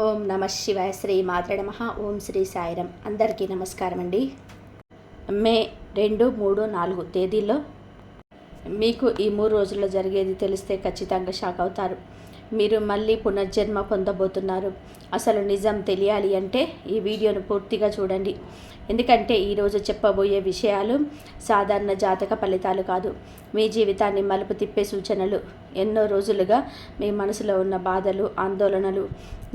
ఓం నమ శివాయ. శ్రీ మాత్రే నమః. ఓం శ్రీ సాయిరం. అందరికీ నమస్కారం అండి. మే 2, 3, 4 తేదీల్లో మీకు ఈ 3 రోజుల్లో జరిగేది తెలిస్తే ఖచ్చితంగా షాక్ అవుతారు. మీరు మళ్ళీ పునర్జన్మ పొందబోతున్నారు. అసలు నిజం తెలియాలి అంటే ఈ వీడియోను పూర్తిగా చూడండి. ఎందుకంటే ఈరోజు చెప్పబోయే విషయాలు సాధారణ జాతక ఫలితాలు కాదు, మీ జీవితాన్ని మలుపు తిప్పే సూచనలు. ఎన్నో రోజులుగా మీ మనసులో ఉన్న బాధలు, ఆందోళనలు,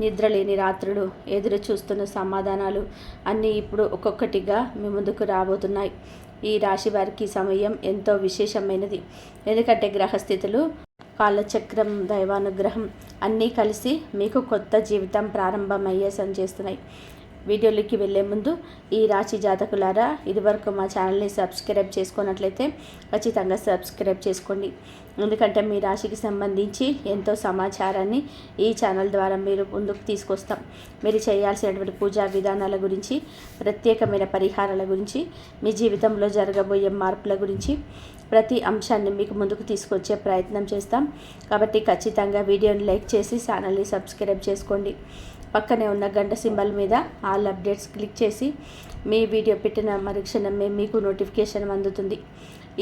నిద్రలేని రాత్రులు, ఎదురు చూస్తున్న సమాధానాలు అన్నీ ఇప్పుడు ఒక్కొక్కటిగా మీ ముందుకు రాబోతున్నాయి. ఈ రాశి వారికి సమయం ఎంతో విశేషమైనది. ఎందుకంటే గ్రహస్థితులు, కాలచక్రం, దైవానుగ్రహం అన్నీ కలిసి మీకు కొత్త జీవితం ప్రారంభమయ్యే చేస్తున్నాయి. వీడియోలోకి వెళ్ళే ముందు ఈ రాశి జాతకులారా, ఇదివరకు మా ఛానల్ని సబ్స్క్రైబ్ చేసుకున్నట్లయితే ఖచ్చితంగా సబ్స్క్రైబ్ చేసుకోండి. ఎందుకంటే మీ రాశికి సంబంధించి ఎంతో సమాచారాన్ని ఈ ఛానల్ ద్వారా మీరు ముందుకు తీసుకొస్తాం. మీరు చేయాల్సినటువంటి పూజా విధానాల గురించి, ప్రత్యేకమైన పరిహారాల గురించి, మీ జీవితంలో జరగబోయే మార్పుల గురించి ప్రతి అంశాన్ని మీకు ముందుకు తీసుకొచ్చే ప్రయత్నం చేస్తాం. కాబట్టి ఖచ్చితంగా వీడియోని లైక్ చేసి ఛానల్ని సబ్స్క్రైబ్ చేసుకోండి. పక్కనే ఉన్న గంట సింబల్ మీద ఆల్ అప్డేట్స్ క్లిక్ చేసి మీ వీడియో పెట్టిన మరుక్షణమే మీకు నోటిఫికేషన్ అందుతుంది.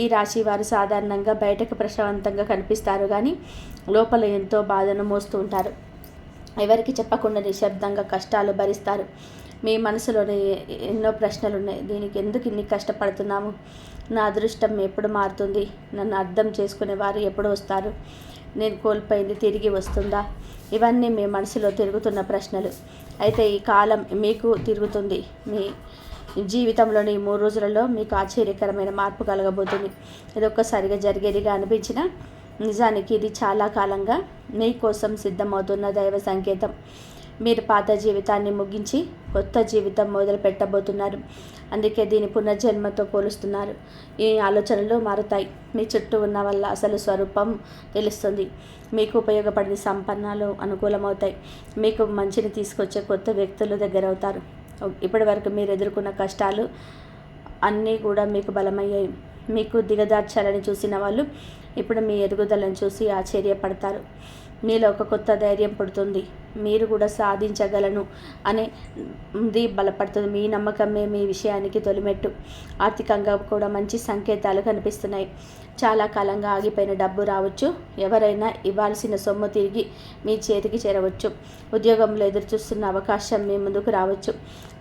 ఈ రాశి వారు సాధారణంగా బయటకు ప్రశాంతంగా కనిపిస్తారు, కానీ లోపల ఎంతో బాధను మోస్తూ ఉంటారు. ఎవరికి చెప్పకుండా నిశ్శబ్దంగా కష్టాలు భరిస్తారు. మీ మనసులోని ఎన్నో ప్రశ్నలు ఉన్నాయి. దీనికి ఎందుకు ఇన్ని కష్టపడుతున్నాము? నా అదృష్టం ఎప్పుడు మారుతుంది? నన్ను అర్థం చేసుకునే వారు ఎప్పుడు వస్తారు? నేను కోల్పోయింది తిరిగి వస్తుందా? ఇవన్నీ మీ మనసులో తిరుగుతున్న ప్రశ్నలు. అయితే ఈ కాలం మీకు తిరుగుతుంది. మీ జీవితంలోని 3 రోజులలో మీకు ఆశ్చర్యకరమైన మార్పు కలగబోతుంది. ఇది ఒక్కసారిగా జరిగేదిగా అనిపించిన నిజానికి ఇది చాలా కాలంగా మీకోసం సిద్ధమవుతున్న దైవ సంకేతం. మీరు పాత జీవితాన్ని ముగించి కొత్త జీవితం మొదలు పెట్టబోతున్నారు. అందుకే దీని పునర్జన్మతో పోలుస్తున్నారు. ఈ ఆలోచనలు మారుతాయి. మీ చుట్టూ ఉన్న వల్ల అసలు స్వరూపం తెలుస్తుంది. మీకు ఉపయోగపడిన సంపన్నాలు అనుకూలమవుతాయి. మీకు మంచిని తీసుకొచ్చే కొత్త వ్యక్తులు దగ్గరవుతారు. ఇప్పటి వరకు మీరు ఎదుర్కొన్న కష్టాలు అన్నీ కూడా మీకు బలమయ్యాయి. మీకు దిగదార్చాలని చూసిన వాళ్ళు ఇప్పుడు మీ ఎదుగుదలను చూసి ఆశ్చర్యపడతారు. మీలో ఒక కొత్త ధైర్యం పుడుతుంది. మీరు కూడా సాధించగలను అనేది బలపడుతుంది. మీ నమ్మకమే మీ విషయానికి తొలిమెట్టు. ఆర్థికంగా కూడా మంచి సంకేతాలు కనిపిస్తున్నాయి. చాలా కాలంగా ఆగిపోయిన డబ్బు రావచ్చు. ఎవరైనా ఇవ్వాల్సిన సొమ్ము తిరిగి మీ చేతికి చేరవచ్చు. ఉద్యోగంలో ఎదురుచూస్తున్న అవకాశం మీ ముందుకు రావచ్చు.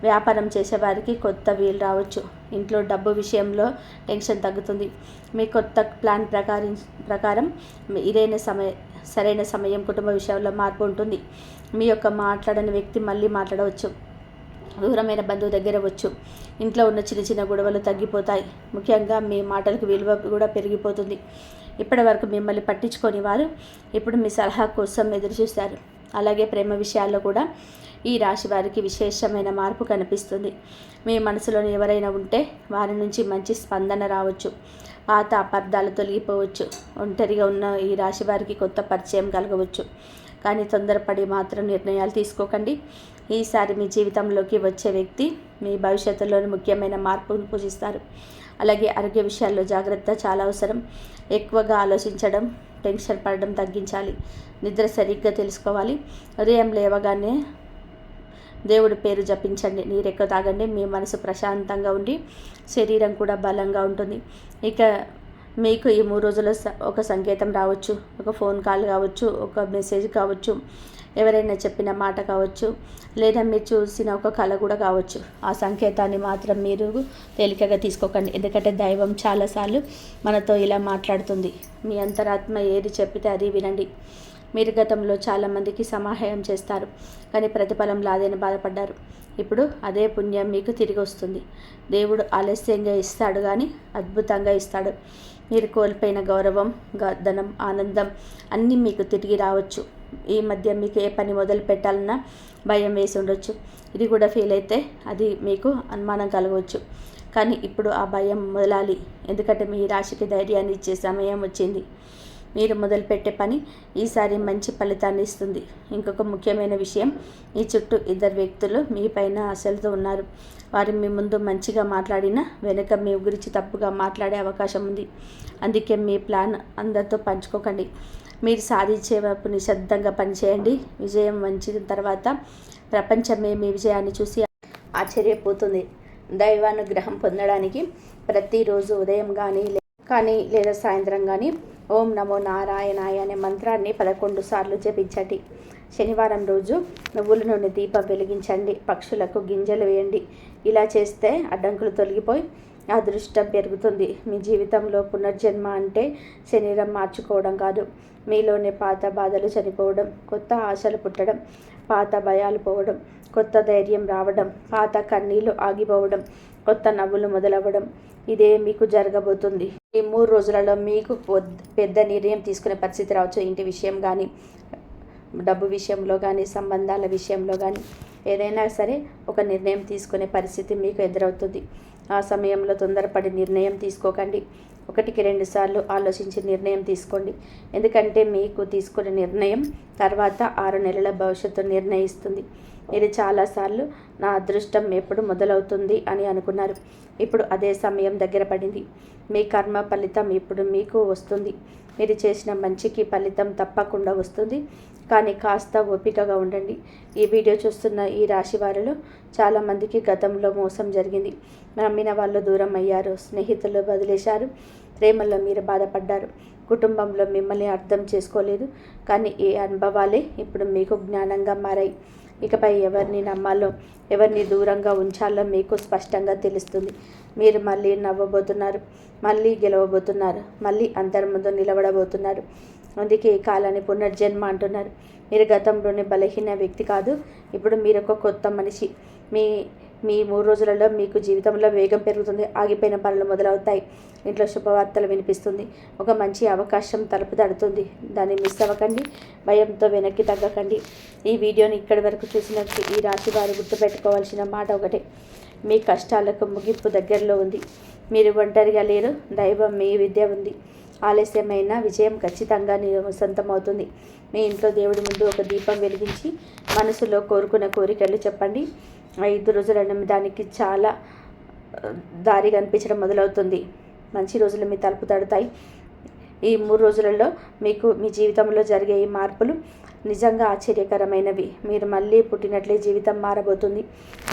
వ్యాపారం చేసేవారికి కొత్త వీలు రావచ్చు. ఇంట్లో డబ్బు విషయంలో టెన్షన్ తగ్గుతుంది. మీ కొత్త ప్లాన్ ప్రకారం సరైన సమయం కుటుంబ విషయంలో మార్పు ఉంటుంది. మీ యొక్క మాట్లాడని వ్యక్తి మళ్ళీ మాట్లాడవచ్చు. దూరమైన బంధువు దగ్గర వచ్చు. ఇంట్లో ఉన్న చిన్న చిన్న గొడవలు తగ్గిపోతాయి. ముఖ్యంగా మీ మాటలకు విలువ కూడా పెరిగిపోతుంది. ఇప్పటి వరకు మిమ్మల్ని పట్టించుకొని వారు ఇప్పుడు మీ సలహా కోసం ఎదురుచూస్తారు. అలాగే ప్రేమ విషయాల్లో కూడా ఈ రాశి వారికి విశేషమైన మార్పు కనిపిస్తుంది. మీ మనసులోని ఎవరైనా ఉంటే వారి నుంచి మంచి స్పందన రావచ్చు. పాత అపార్థాలు తొలగిపోవచ్చు. ఒంటరిగా ఉన్న ఈ రాశి వారికి కొత్త పరిచయం కలగవచ్చు. కానీ తొందరపడి మాత్రం నిర్ణయాలు తీసుకోకండి. ఈసారి మీ జీవితంలోకి వచ్చే వ్యక్తి మీ భవిష్యత్తులోని ముఖ్యమైన మార్పును సూచిస్తారు. అలాగే ఆరోగ్య విషయాల్లో జాగ్రత్త చాలా అవసరం. ఎక్కువగా ఆలోచించడం, టెన్షన్ పడడం తగ్గించాలి. నిద్ర సరిగ్గా తెలుసుకోవాలి. ఉదయం లేవగానే దేవుడి పేరు జపించండి. నీరెక్కువ తాగండి. మీ మనసు ప్రశాంతంగా ఉండి శరీరం కూడా బలంగా ఉంటుంది. ఇక మీకు ఈ 3 రోజుల్లో ఒక సంకేతం రావచ్చు. ఒక ఫోన్ కాల్ కావచ్చు, ఒక మెసేజ్ కావచ్చు, ఎవరైనా చెప్పిన మాట కావచ్చు, లేదా మీరు చూసిన ఒక కళ కూడా కావచ్చు. ఆ సంకేతాన్ని మాత్రం మీరు తేలికగా తీసుకోకండి. ఎందుకంటే దైవం చాలాసార్లు మనతో ఇలా మాట్లాడుతుంది. మీ అంతరాత్మ ఏది చెప్పితే అది వినండి. మీరు గతంలో చాలామందికి సహాయం చేస్తారు, కానీ ప్రతిఫలం రాదని బాధపడ్డారు. ఇప్పుడు అదే పుణ్యం మీకు తిరిగి వస్తుంది. దేవుడు ఆలస్యంగా ఇస్తాడు, కానీ అద్భుతంగా ఇస్తాడు. మీరు కోల్పోయిన గౌరవం, ధనం, ఆనందం అన్నీ మీకు తిరిగి రావచ్చు. ఈ మధ్య మీకు ఏ పని మొదలు పెట్టాలన్నా భయం వేసి ఉండొచ్చు. ఇది కూడా ఫెయిల్ అయితే అది మీకు అనుమానం కలగవచ్చు. కానీ ఇప్పుడు ఆ భయం మొదలాలి. ఎందుకంటే మీ రాశికి ధైర్యాన్ని ఇచ్చే సమయం వచ్చింది. మీరు మొదలుపెట్టే పని ఈసారి మంచి ఫలితాన్ని ఇస్తుంది. ఇంకొక ముఖ్యమైన విషయం, ఈ చుట్టూ 2 వ్యక్తులు మీ పైన ఆశలతో ఉన్నారు. వారు మీ ముందు మంచిగా మాట్లాడినా వెనుక మీ గురించి తప్పుగా మాట్లాడే అవకాశం ఉంది. అందుకే మీ ప్లాన్ అందరితో పంచుకోకండి. మీరు సాధించే వైపు నిశ్శబ్దంగా పనిచేయండి. విజయం వంచిన తర్వాత ప్రపంచమే మీ విజయాన్ని చూసి ఆశ్చర్యపోతుంది. దైవానుగ్రహం పొందడానికి ప్రతిరోజు ఉదయం కానీ లేదా సాయంత్రం కానీ ఓం నమో నారాయణాయ అనే మంత్రాన్ని 11 సార్లు జపించండి. శనివారం రోజు నువ్వుల నూనె దీపం వెలిగించండి. పక్షులకు గింజలు వేయండి. ఇలా చేస్తే అడ్డంకులు తొలగిపోయి అదృష్టం పెరుగుతుంది. మీ జీవితంలో పునర్జన్మ అంటే శరీరం మార్చుకోవడం కాదు, మీలోనే పాత బాధలు చనిపోవడం, కొత్త ఆశలు పుట్టడం, పాత భయాలు పోవడం, కొత్త ధైర్యం రావడం, పాత కన్నీళ్లు ఆగిపోవడం, కొత్త నవ్వులు మొదలవ్వడం. ఇదే మీకు జరగబోతుంది. ఈ 3 రోజులలో మీకు పెద్ద నిర్ణయం తీసుకునే పరిస్థితి రావచ్చు. ఇంటి విషయం కానీ, డబ్బు విషయంలో కానీ, సంబంధాల విషయంలో కానీ, ఏదైనా సరే ఒక నిర్ణయం తీసుకునే పరిస్థితి మీకు ఎదురవుతుంది. ఆ సమయంలో తొందరపడి నిర్ణయం తీసుకోకండి. 1కి 2 సార్లు ఆలోచించి నిర్ణయం తీసుకోండి. ఎందుకంటే మీకు తీసుకునే నిర్ణయం తర్వాత 6 నెలల భవిష్యత్తు నిర్ణయిస్తుంది. మీరు చాలాసార్లు నా అదృష్టం ఎప్పుడు మొదలవుతుంది అని అనుకున్నారు. ఇప్పుడు అదే సమయం దగ్గర పడింది. మీ కర్మ ఫలితం ఇప్పుడు మీకు వస్తుంది. మీరు చేసిన మంచికి ఫలితం తప్పకుండా వస్తుంది. కానీ కాస్త ఓపికగా ఉండండి. ఈ వీడియో చూస్తున్న ఈ రాశి వారిలో చాలామందికి గతంలో మోసం జరిగింది. నమ్మిన వాళ్ళు దూరం అయ్యారు, స్నేహితులు వదిలేశారు, ప్రేమలో మీరు బాధపడ్డారు, కుటుంబంలో మిమ్మల్ని అర్థం చేసుకోలేదు. కానీ ఈ అనుభవాలే ఇప్పుడు మీకు జ్ఞానంగా మారాయి. ఇకపై ఎవరిని నమ్మాలో, ఎవరిని దూరంగా ఉంచాలో మీకు స్పష్టంగా తెలుస్తుంది. మీరు మళ్ళీ నవ్వబోతున్నారు, మళ్ళీ గెలవబోతున్నారు, మళ్ళీ అందరి ముందు నిలబడబోతున్నారు. అందుకే ఈ కాలాన్ని పునర్జన్మ అంటున్నారు. మీరు గతంలోని బలహీన వ్యక్తి కాదు, ఇప్పుడు మీరు ఒక కొత్త మనిషి. మీ 3 రోజులలో మీకు జీవితంలో వేగం పెరుగుతుంది. ఆగిపోయిన పనులు మొదలవుతాయి. ఇంట్లో శుభవార్తలు వినిపిస్తుంది. ఒక మంచి అవకాశం తలుపు తడుతుంది. దాన్ని మిస్ అవ్వకండి. భయంతో వెనక్కి తగ్గకండి. ఈ వీడియోని ఇక్కడి వరకు చూసినట్టు ఈ రాశి వారు గుర్తుపెట్టుకోవాల్సిన మాట ఒకటే: మీ కష్టాలకు ముగింపు దగ్గరలో ఉంది. మీరు ఒంటరిగా లేరు. దైవం మీ విద్య ఉంది. ఆలస్యమైన విజయం ఖచ్చితంగా సొంతమవుతుంది. మీ ఇంట్లో దేవుడి ముందు ఒక దీపం వెలిగించి మనసులో కోరుకున్న కోరికలు చెప్పండి. 5 రోజుల దానికి చాలా దారి కనిపించడం మొదలవుతుంది. మంచి రోజులు మీ తలుపు తడతాయి. ఈ 3 రోజులలో మీకు మీ జీవితంలో జరిగే ఈ మార్పులు నిజంగా ఆశ్చర్యకరమైనవి. మీరు మళ్ళీ పుట్టినట్లే జీవితం మారబోతుంది.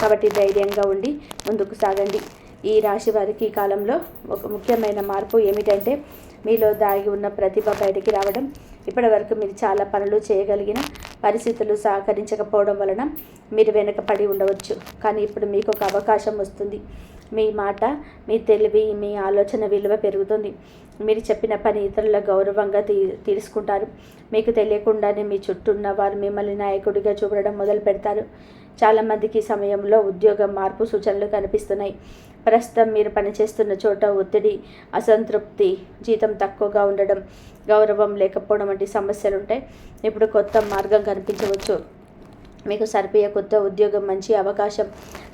కాబట్టి ధైర్యంగా ఉండి ముందుకు సాగండి. ఈ రాశి వారికి ఈ కాలంలో ఒక ముఖ్యమైన మార్పు ఏమిటంటే మీలో దాగి ఉన్న ప్రతిభ బయటికి రావడం. ఇప్పటి వరకు మీరు చాలా పనులు చేయగలిగిన పరిస్థితులు సహకరించకపోవడం వలన మీరు వెనకపడి ఉండవచ్చు. కానీ ఇప్పుడు మీకు ఒక అవకాశం వస్తుంది. మీ మాట, మీ తెలివి, మీ ఆలోచన విలువ పెరుగుతుంది. మీరు చెప్పిన పని ఇతరుల గౌరవంగా తీసుకుంటారు. మీకు తెలియకుండానే మీ చుట్టూ ఉన్న వారు మిమ్మల్ని నాయకుడిగా చూడడం మొదలు పెడతారు. చాలామందికి ఈ సమయంలో ఉద్యోగం మార్పు సూచనలు కనిపిస్తున్నాయి. ప్రస్తుతం మీరు పనిచేస్తున్న చోట ఒత్తిడి, అసంతృప్తి, జీతం తక్కువగా ఉండడం, గౌరవం లేకపోవడం వంటి సమస్యలు ఉంటాయి. ఇప్పుడు కొత్త మార్గం కనిపించవచ్చు. మీకు సరిపోయే కొత్త ఉద్యోగం, మంచి అవకాశం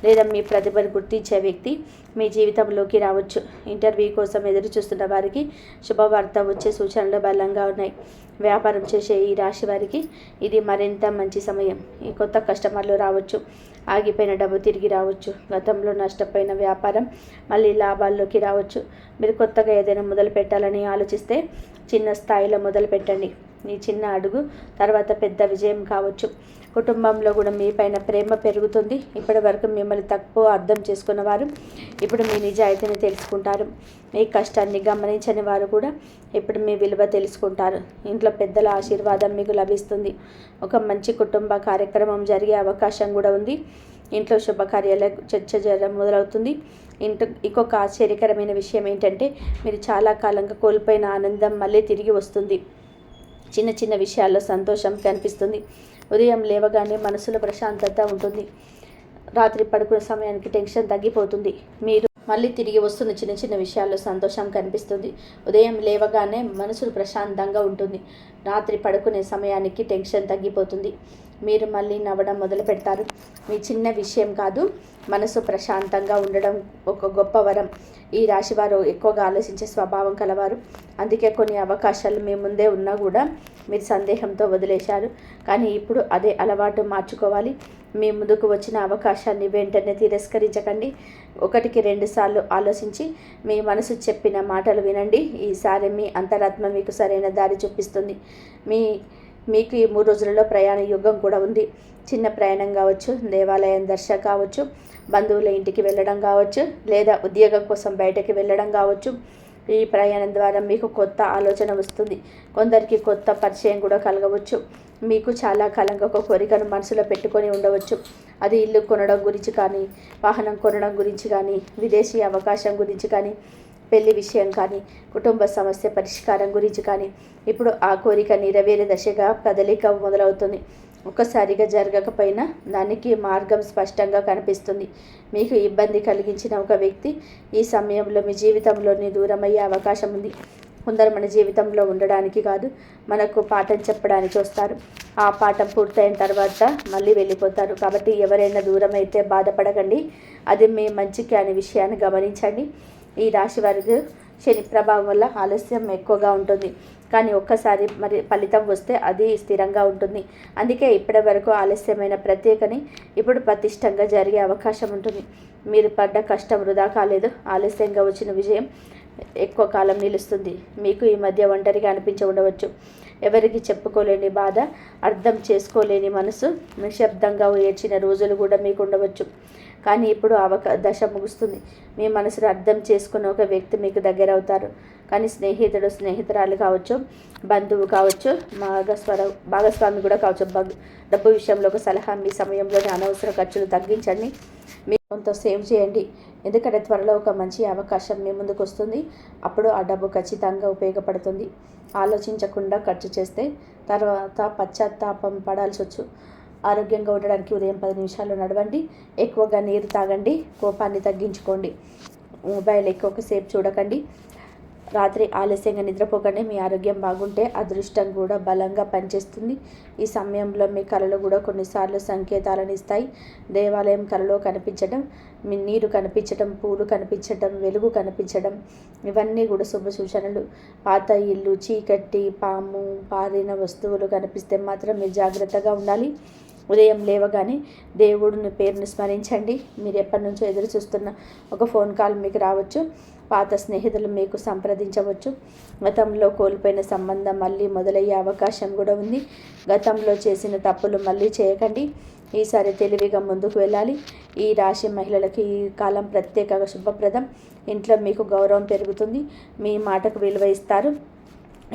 లేదా మీ ప్రతిభను గుర్తించే వ్యక్తి మీ జీవితంలోకి రావచ్చు. ఇంటర్వ్యూ కోసం ఎదురు చూస్తున్న వారికి శుభవార్త వచ్చే సూచనలు బలంగా ఉన్నాయి. వ్యాపారం చేసే ఈ రాశి వారికి ఇది మరింత మంచి సమయం. ఈ కొత్త కస్టమర్లు రావచ్చు. ఆగిపోయిన డబ్బు తిరిగి రావచ్చు. గతంలో నష్టపోయిన వ్యాపారం మళ్ళీ లాభాల్లోకి రావచ్చు. మీరు కొత్తగా ఏదైనా మొదలు పెట్టాలని ఆలోచిస్తే చిన్న స్థాయిలో మొదలు పెట్టండి. ఈ చిన్న అడుగు తర్వాత పెద్ద విజయం కావచ్చు. కుటుంబంలో కూడా మీపైన ప్రేమ పెరుగుతుంది. ఇప్పటి వరకు మిమ్మల్ని తక్కువ అర్థం చేసుకున్న వారు ఇప్పుడు మీ నిజాయితీని తెలుసుకుంటారు. మీ కష్టాన్ని గమనించని వారు కూడా ఇప్పుడు మీ విలువ తెలుసుకుంటారు. ఇంట్లో పెద్దల ఆశీర్వాదం మీకు లభిస్తుంది. ఒక మంచి కుటుంబ కార్యక్రమం జరిగే అవకాశం కూడా ఉంది. ఇంట్లో శుభకార్యాల చర్చ జరగడం మొదలవుతుంది. ఇంకొక ఆశ్చర్యకరమైన విషయం ఏంటంటే మీరు చాలా కాలంగా కోల్పోయిన ఆనందం మళ్ళీ తిరిగి వస్తుంది. చిన్న చిన్న విషయాల్లో సంతోషం కనిపిస్తుంది. ఉదయం లేవగానే మనసులో ప్రశాంతత ఉంటుంది. రాత్రి పడుకునే సమయానికి టెన్షన్ తగ్గిపోతుంది. మీరు మళ్ళీ తిరిగి వస్తున్న చిన్న చిన్న విషయాల్లో సంతోషం కనిపిస్తుంది. ఉదయం లేవగానే మనసులు ప్రశాంతంగా ఉంటుంది. రాత్రి పడుకునే సమయానికి టెన్షన్ తగ్గిపోతుంది. మీరు మళ్ళీ నవ్వడం మొదలు పెడతారు. మీ చిన్న విషయం కాదు, మనసు ప్రశాంతంగా ఉండడం ఒక గొప్ప వరం. ఈ రాశివారు ఎక్కువగా ఆలోచించే స్వభావం కలవారు. అందుకే కొన్ని అవకాశాలు మీ ముందే ఉన్నా కూడా మీరు సందేహంతో వదిలేశారు. కానీ ఇప్పుడు అదే అలవాటు మార్చుకోవాలి. మీ ముందుకు వచ్చిన అవకాశాన్ని వెంటనే తిరస్కరించకండి. 1-2 సార్లు ఆలోచించి మీ మనసు చెప్పిన మాటలు వినండి. ఈసారి మీ అంతరాత్మ మీకు సరైన దారి చూపిస్తుంది. మీకు ఈ 3 రోజులలో ప్రయాణ యుగం కూడా ఉంది. చిన్న ప్రయాణం కావచ్చు, దేవాలయం దర్శనం కావచ్చు, బంధువుల ఇంటికి వెళ్ళడం కావచ్చు, లేదా ఉద్యోగం కోసం బయటకి వెళ్ళడం కావచ్చు. ఈ ప్రయాణం ద్వారా మీకు కొత్త ఆలోచన వస్తుంది. కొందరికి కొత్త పరిచయం కూడా కలగవచ్చు. మీకు చాలా కాలంగా ఒక కోరికను మనసులో పెట్టుకొని ఉండవచ్చు. అది ఇల్లు కొనడం గురించి కానీ, వాహనం కొనడం గురించి కానీ, విదేశీ అవకాశం గురించి కానీ, పెళ్లి విషయం కానీ, కుటుంబ సమస్య పరిష్కారం గురించి కానీ. ఇప్పుడు ఆ కోరిక నెరవేరే దశగా కదలిక మొదలవుతుంది. ఒక్కసారిగా జరగకపోయినా దానికి మార్గం స్పష్టంగా కనిపిస్తుంది. మీకు ఇబ్బంది కలిగించిన ఒక వ్యక్తి ఈ సమయంలో మీ జీవితంలోని దూరమయ్యే అవకాశం ఉంది. కొందరు మన జీవితంలో ఉండడానికి కాదు, మనకు పాఠం చెప్పడానికి వస్తారు. ఆ పాఠం పూర్తయిన తర్వాత మళ్ళీ వెళ్ళిపోతారు. కాబట్టి ఎవరైనా దూరం అయితే బాధపడకండి. అది మీ మంచికి అనే విషయాన్ని గమనించండి. ఈ రాశి వారికి శని ప్రభావం వల్ల ఆలస్యం ఎక్కువగా ఉంటుంది, కానీ ఒక్కసారి మరి ఫలితం వస్తే అది స్థిరంగా ఉంటుంది. అందుకే ఇప్పటి వరకు ఆలస్యమైన ప్రత్యేకని ఇప్పుడు పటిష్టంగా జరిగే అవకాశం ఉంటుంది. మీరు పడ్డ కష్టం వృధా కాలేదు. ఆలస్యంగా వచ్చిన విజయం ఎక్కువ కాలం నిలుస్తుంది. మీకు ఈ మధ్య ఒంటరిగా అనిపించి ఉండవచ్చు. ఎవరికి చెప్పుకోలేని బాధ, అర్థం చేసుకోలేని మనసు, నిశ్శబ్దంగా ఏడ్చిన రోజులు కూడా మీకు ఉండవచ్చు. కానీ ఇప్పుడు దశ ముగుస్తుంది. మీ మనసును అర్థం చేసుకున్న ఒక వ్యక్తి మీకు దగ్గర అవుతారు. కానీ స్నేహితురాలు కావచ్చు, బంధువు కావచ్చు, భాగస్వామి కూడా కావచ్చు. డబ్బు విషయంలో ఒక సలహా: మీ సమయంలోని అనవసర ఖర్చులు తగ్గించండి. మీ కొంత సేవ్ చేయండి. ఎందుకంటే త్వరలో ఒక మంచి అవకాశం మీ ముందుకు వస్తుంది. అప్పుడు ఆ డబ్బు ఖచ్చితంగా ఉపయోగపడుతుంది. ఆలోచించకుండా ఖర్చు చేస్తే తర్వాత పశ్చాత్తాపం పడాల్సి వచ్చు. ఆరోగ్యంగా ఉండడానికి ఉదయం 10 నిమిషాలు నడవండి. ఎక్కువగా నీరు తాగండి. కోపాన్ని తగ్గించుకోండి. మొబైల్ ఎక్కువసేపు చూడకండి. రాత్రి ఆలస్యంగా నిద్రపోకండి. మీ ఆరోగ్యం బాగుంటే అదృష్టం కూడా బలంగా పనిచేస్తుంది. ఈ సమయంలో మీ కళలు కూడా కొన్నిసార్లు సంకేతాలను ఇస్తాయి. దేవాలయం కళలో కనిపించడం, మీ నీరు కనిపించడం, పూలు కనిపించడం, వెలుగు కనిపించడం, ఇవన్నీ కూడా శుభ సూచనలు. పాత ఇల్లు, చీకటి, పాము, పారిన వస్తువులు కనిపిస్తే మాత్రం మీరు జాగ్రత్తగా ఉండాలి. ఉదయం లేవగానే దేవుడిని పేరుని స్మరించండి. మీరు ఎప్పటి నుంచో ఎదురు చూస్తున్న ఒక ఫోన్ కాల్ మీకు రావచ్చు. పాత స్నేహితులు మీకు సంప్రదించవచ్చు. గతంలో కోల్పోయిన సంబంధం మళ్ళీ మొదలయ్యే అవకాశం కూడా ఉంది. గతంలో చేసిన తప్పులు మళ్ళీ చేయకండి. ఈసారి తెలివిగా ముందుకు వెళ్ళాలి. ఈ రాశి మహిళలకి ఈ కాలం ప్రత్యేకంగా శుభప్రదం. ఇంట్లో మీకు గౌరవం పెరుగుతుంది. మీ మాటకు విలువ ఇస్తారు.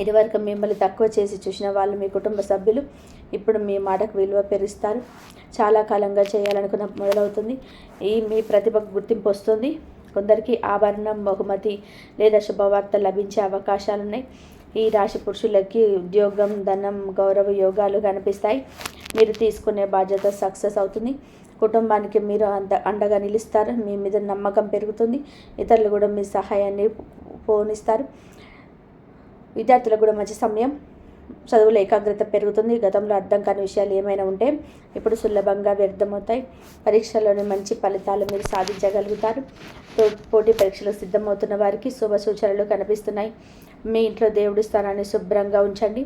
ఇదివరకు మిమ్మల్ని తక్కువ చేసి చూసిన వాళ్ళు మీ కుటుంబ సభ్యులు ఇప్పుడు మీ మాటకు విలువ పెరుస్తారు. చాలా కాలంగా చేయాలనుకున్న మొదలవుతుంది. మీ ప్రతిభకు గుర్తింపు వస్తుంది. కొందరికి ఆభరణం, బహుమతి లేదా శుభవార్త లభించే అవకాశాలున్నాయి. ఈ రాశి పురుషులకి ఉద్యోగం, ధనం, గౌరవ యోగాలు కనిపిస్తాయి. మీరు తీసుకునే బాధ్యత సక్సెస్ అవుతుంది. కుటుంబానికి మీరు అండగా నిలుస్తారు. మీ మీద నమ్మకం పెరుగుతుంది. ఇతరులు కూడా మీ సహాయాన్ని పోనిస్తారు. విద్యార్థులకు కూడా మంచి సమయం. చదువులో ఏకాగ్రత పెరుగుతుంది. గతంలో అర్థం కాని విషయాలు ఏమైనా ఉంటే ఇప్పుడు సులభంగా వ్యర్థమవుతాయి. పరీక్షల్లోని మంచి ఫలితాలు మీరు సాధించగలుగుతారు. పోటీ పరీక్షలకు సిద్ధమవుతున్న వారికి శుభ సూచనలు కనిపిస్తున్నాయి. మీ ఇంట్లో దేవుడి స్థానాన్ని శుభ్రంగా ఉంచండి.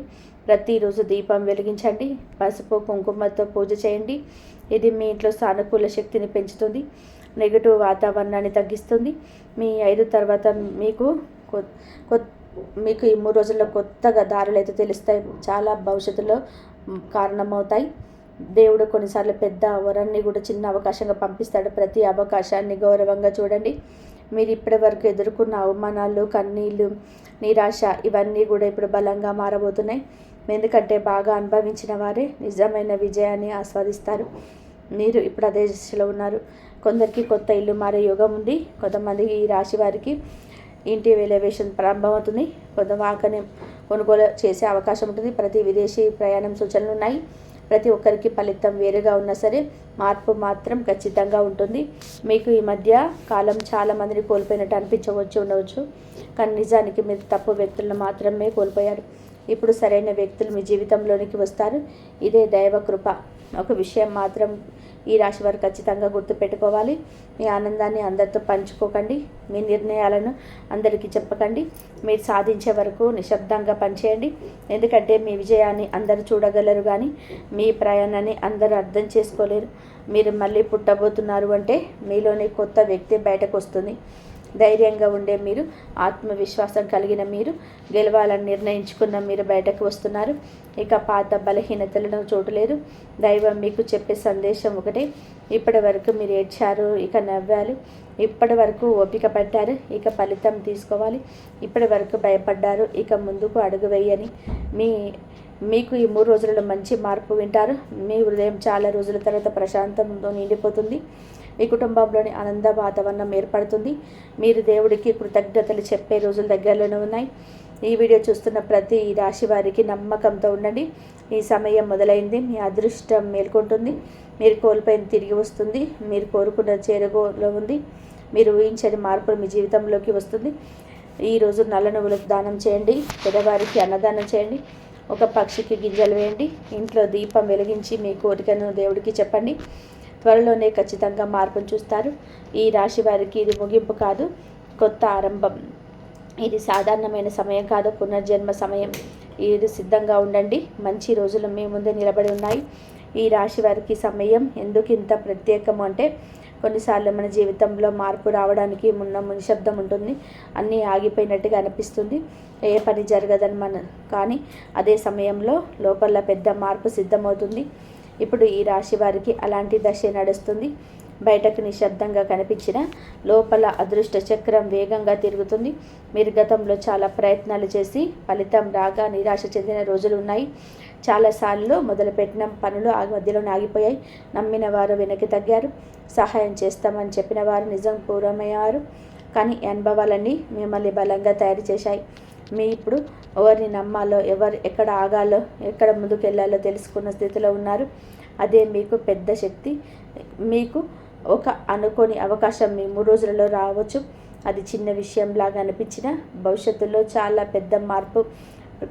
ప్రతిరోజు దీపం వెలిగించండి. పసుపు కుంకుమతో పూజ చేయండి. ఇది మీ ఇంట్లో సానుకూల శక్తిని పెంచుతుంది. నెగిటివ్ వాతావరణాన్ని తగ్గిస్తుంది. మీ 5 తర్వాత మీకు ఈ 3 రోజుల్లో కొత్తగా దారులు అయితే తెలుస్తాయి. చాలా భవిష్యత్తులో కారణమవుతాయి. దేవుడు కొన్నిసార్లు పెద్ద వరాన్ని కూడా చిన్న అవకాశంగా పంపిస్తాడు. ప్రతి అవకాశాన్ని గౌరవంగా చూడండి. మీరు ఇప్పటి వరకు ఎదుర్కొన్న అవమానాలు, కన్నీళ్ళు, నిరాశ ఇవన్నీ కూడా ఇప్పుడు బలంగా మారబోతున్నాయి. ఎందుకంటే బాగా అనుభవించిన వారే నిజమైన విజయాన్ని ఆస్వాదిస్తారు. మీరు ఇప్పుడు అదే దశలో ఉన్నారు. కొందరికి కొత్త ఇల్లు మారే యోగం ఉంది. కొంతమంది ఈ రాశి వారికి ఇంటి ఎలివేషన్ ప్రారంభమవుతుంది. కొంత వాహనం కొనుగోలు చేసే అవకాశం ఉంటుంది. ప్రతి విదేశీ ప్రయాణం సూచనలు ఉన్నాయి. ప్రతి ఒక్కరికి ఫలితం వేరుగా ఉన్నా సరే మార్పు మాత్రం ఖచ్చితంగా ఉంటుంది. మీకు ఈ మధ్య కాలం చాలామందిని కోల్పోయినట్టు ఉండవచ్చు. కానీ నిజానికి మీరు తప్పు వ్యక్తులను మాత్రమే కోల్పోయారు. ఇప్పుడు సరైన వ్యక్తులు మీ జీవితంలోనికి వస్తారు. ఇదే దైవ కృప. ఒక విషయం మాత్రం ఈ రాశి వారు ఖచ్చితంగా గుర్తుపెట్టుకోవాలి. మీ ఆనందాన్ని అందరితో పంచుకోకండి. మీ నిర్ణయాలను అందరికీ చెప్పకండి. మీరు సాధించే వరకు నిశ్శబ్దంగా పనిచేయండి. ఎందుకంటే మీ విజయాన్ని అందరూ చూడగలరు, కానీ మీ ప్రయాణాన్ని అందరూ అర్థం చేసుకోలేరు. మీరు మళ్ళీ పుట్టబోతున్నారు అంటే మీలోని కొత్త వ్యక్తి బయటకు వస్తుంది. ధైర్యంగా ఉండే మీరు, ఆత్మవిశ్వాసం కలిగిన మీరు, గెలవాలని నిర్ణయించుకున్న మీరు బయటకు వస్తున్నారు. ఇక పాత బలహీనతలను చోటు లేదు. దైవం మీకు చెప్పే సందేశం ఒకటే: ఇప్పటి వరకు మీరు ఏడ్చారు, ఇక నవ్వారు. ఇప్పటి వరకు ఓపిక పట్టారు, ఇక ఫలితం తీసుకోవాలి. ఇప్పటి వరకు భయపడ్డారు, ఇక ముందుకు అడుగు వేయని. మీకు ఈ 3 రోజులలో మంచి మార్పు వింటారు. మీ హృదయం చాలా రోజుల తర్వాత ప్రశాంతంతో నిండిపోతుంది. మీ కుటుంబంలోని ఆనంద వాతావరణం ఏర్పడుతుంది. మీరు దేవుడికి కృతజ్ఞతలు చెప్పే రోజులు దగ్గరలోనే ఉన్నాయి. ఈ వీడియో చూస్తున్న ప్రతి రాశి వారికి నమ్మకంతో ఉండండి. ఈ సమయం మొదలైంది. మీ అదృష్టం మేల్కొంటుంది. మీరు కోల్పోయింది తిరిగి వస్తుంది. మీరు కోరుకున్న చేరుకోలో ఉంది. మీరు ఊహించని మార్పులు మీ జీవితంలోకి వస్తుంది. ఈరోజు నల్ల నువ్వులకు దానం చేయండి. పేదవారికి అన్నదానం చేయండి. ఒక పక్షికి గింజలు వేయండి. ఇంట్లో దీపం వెలిగించి మీ కోరికను దేవుడికి చెప్పండి. త్వరలోనే ఖచ్చితంగా మార్పును చూస్తారు. ఈ రాశి వారికి ఇది ముగింపు కాదు, కొత్త ఆరంభం. ఇది సాధారణమైన సమయం కాదు, పునర్జన్మ సమయం. ఇది సిద్ధంగా ఉండండి. మంచి రోజులు మీ ముందే నిలబడి ఉన్నాయి. ఈ రాశి వారికి సమయం ఎందుకు ఇంత ప్రత్యేకము అంటే, కొన్నిసార్లు మన జీవితంలో మార్పు రావడానికి నిశ్శబ్దం ఉంటుంది. అన్నీ ఆగిపోయినట్టుగా అనిపిస్తుంది. ఏ పని జరగదని కానీ అదే సమయంలో లోపల పెద్ద మార్పు సిద్ధమవుతుంది. ఇప్పుడు ఈ రాశి వారికి అలాంటి దశ నడుస్తుంది. బయటకు నిశ్శబ్దంగా కనిపించిన లోపల అదృష్ట చక్రం వేగంగా తిరుగుతుంది. మీరు గతంలో చాలా ప్రయత్నాలు చేసి ఫలితం రాగా నిరాశ చెందిన రోజులు ఉన్నాయి. చాలాసార్లు మొదలుపెట్టిన పనులు మధ్యలోనే ఆగిపోయాయి. నమ్మిన వారు వెనక్కి తగ్గారు. సహాయం చేస్తామని చెప్పిన వారు నిజం పూర్వమయ్యారు. కానీ ఈ అనుభవాలన్నీ మిమ్మల్ని బలంగా తయారు చేశాయి. మీ ఇప్పుడు ఎవరిని నమ్మాలో, ఎక్కడ ఆగాలో, ఎక్కడ ముందుకు వెళ్ళాలో తెలుసుకున్న స్థితిలో ఉన్నారు. అదే మీకు పెద్ద శక్తి. మీకు ఒక అనుకోని అవకాశం మీ 3 రోజులలో రావచ్చు. అది చిన్న విషయంలాగా అనిపించిన భవిష్యత్తులో చాలా పెద్ద మార్పు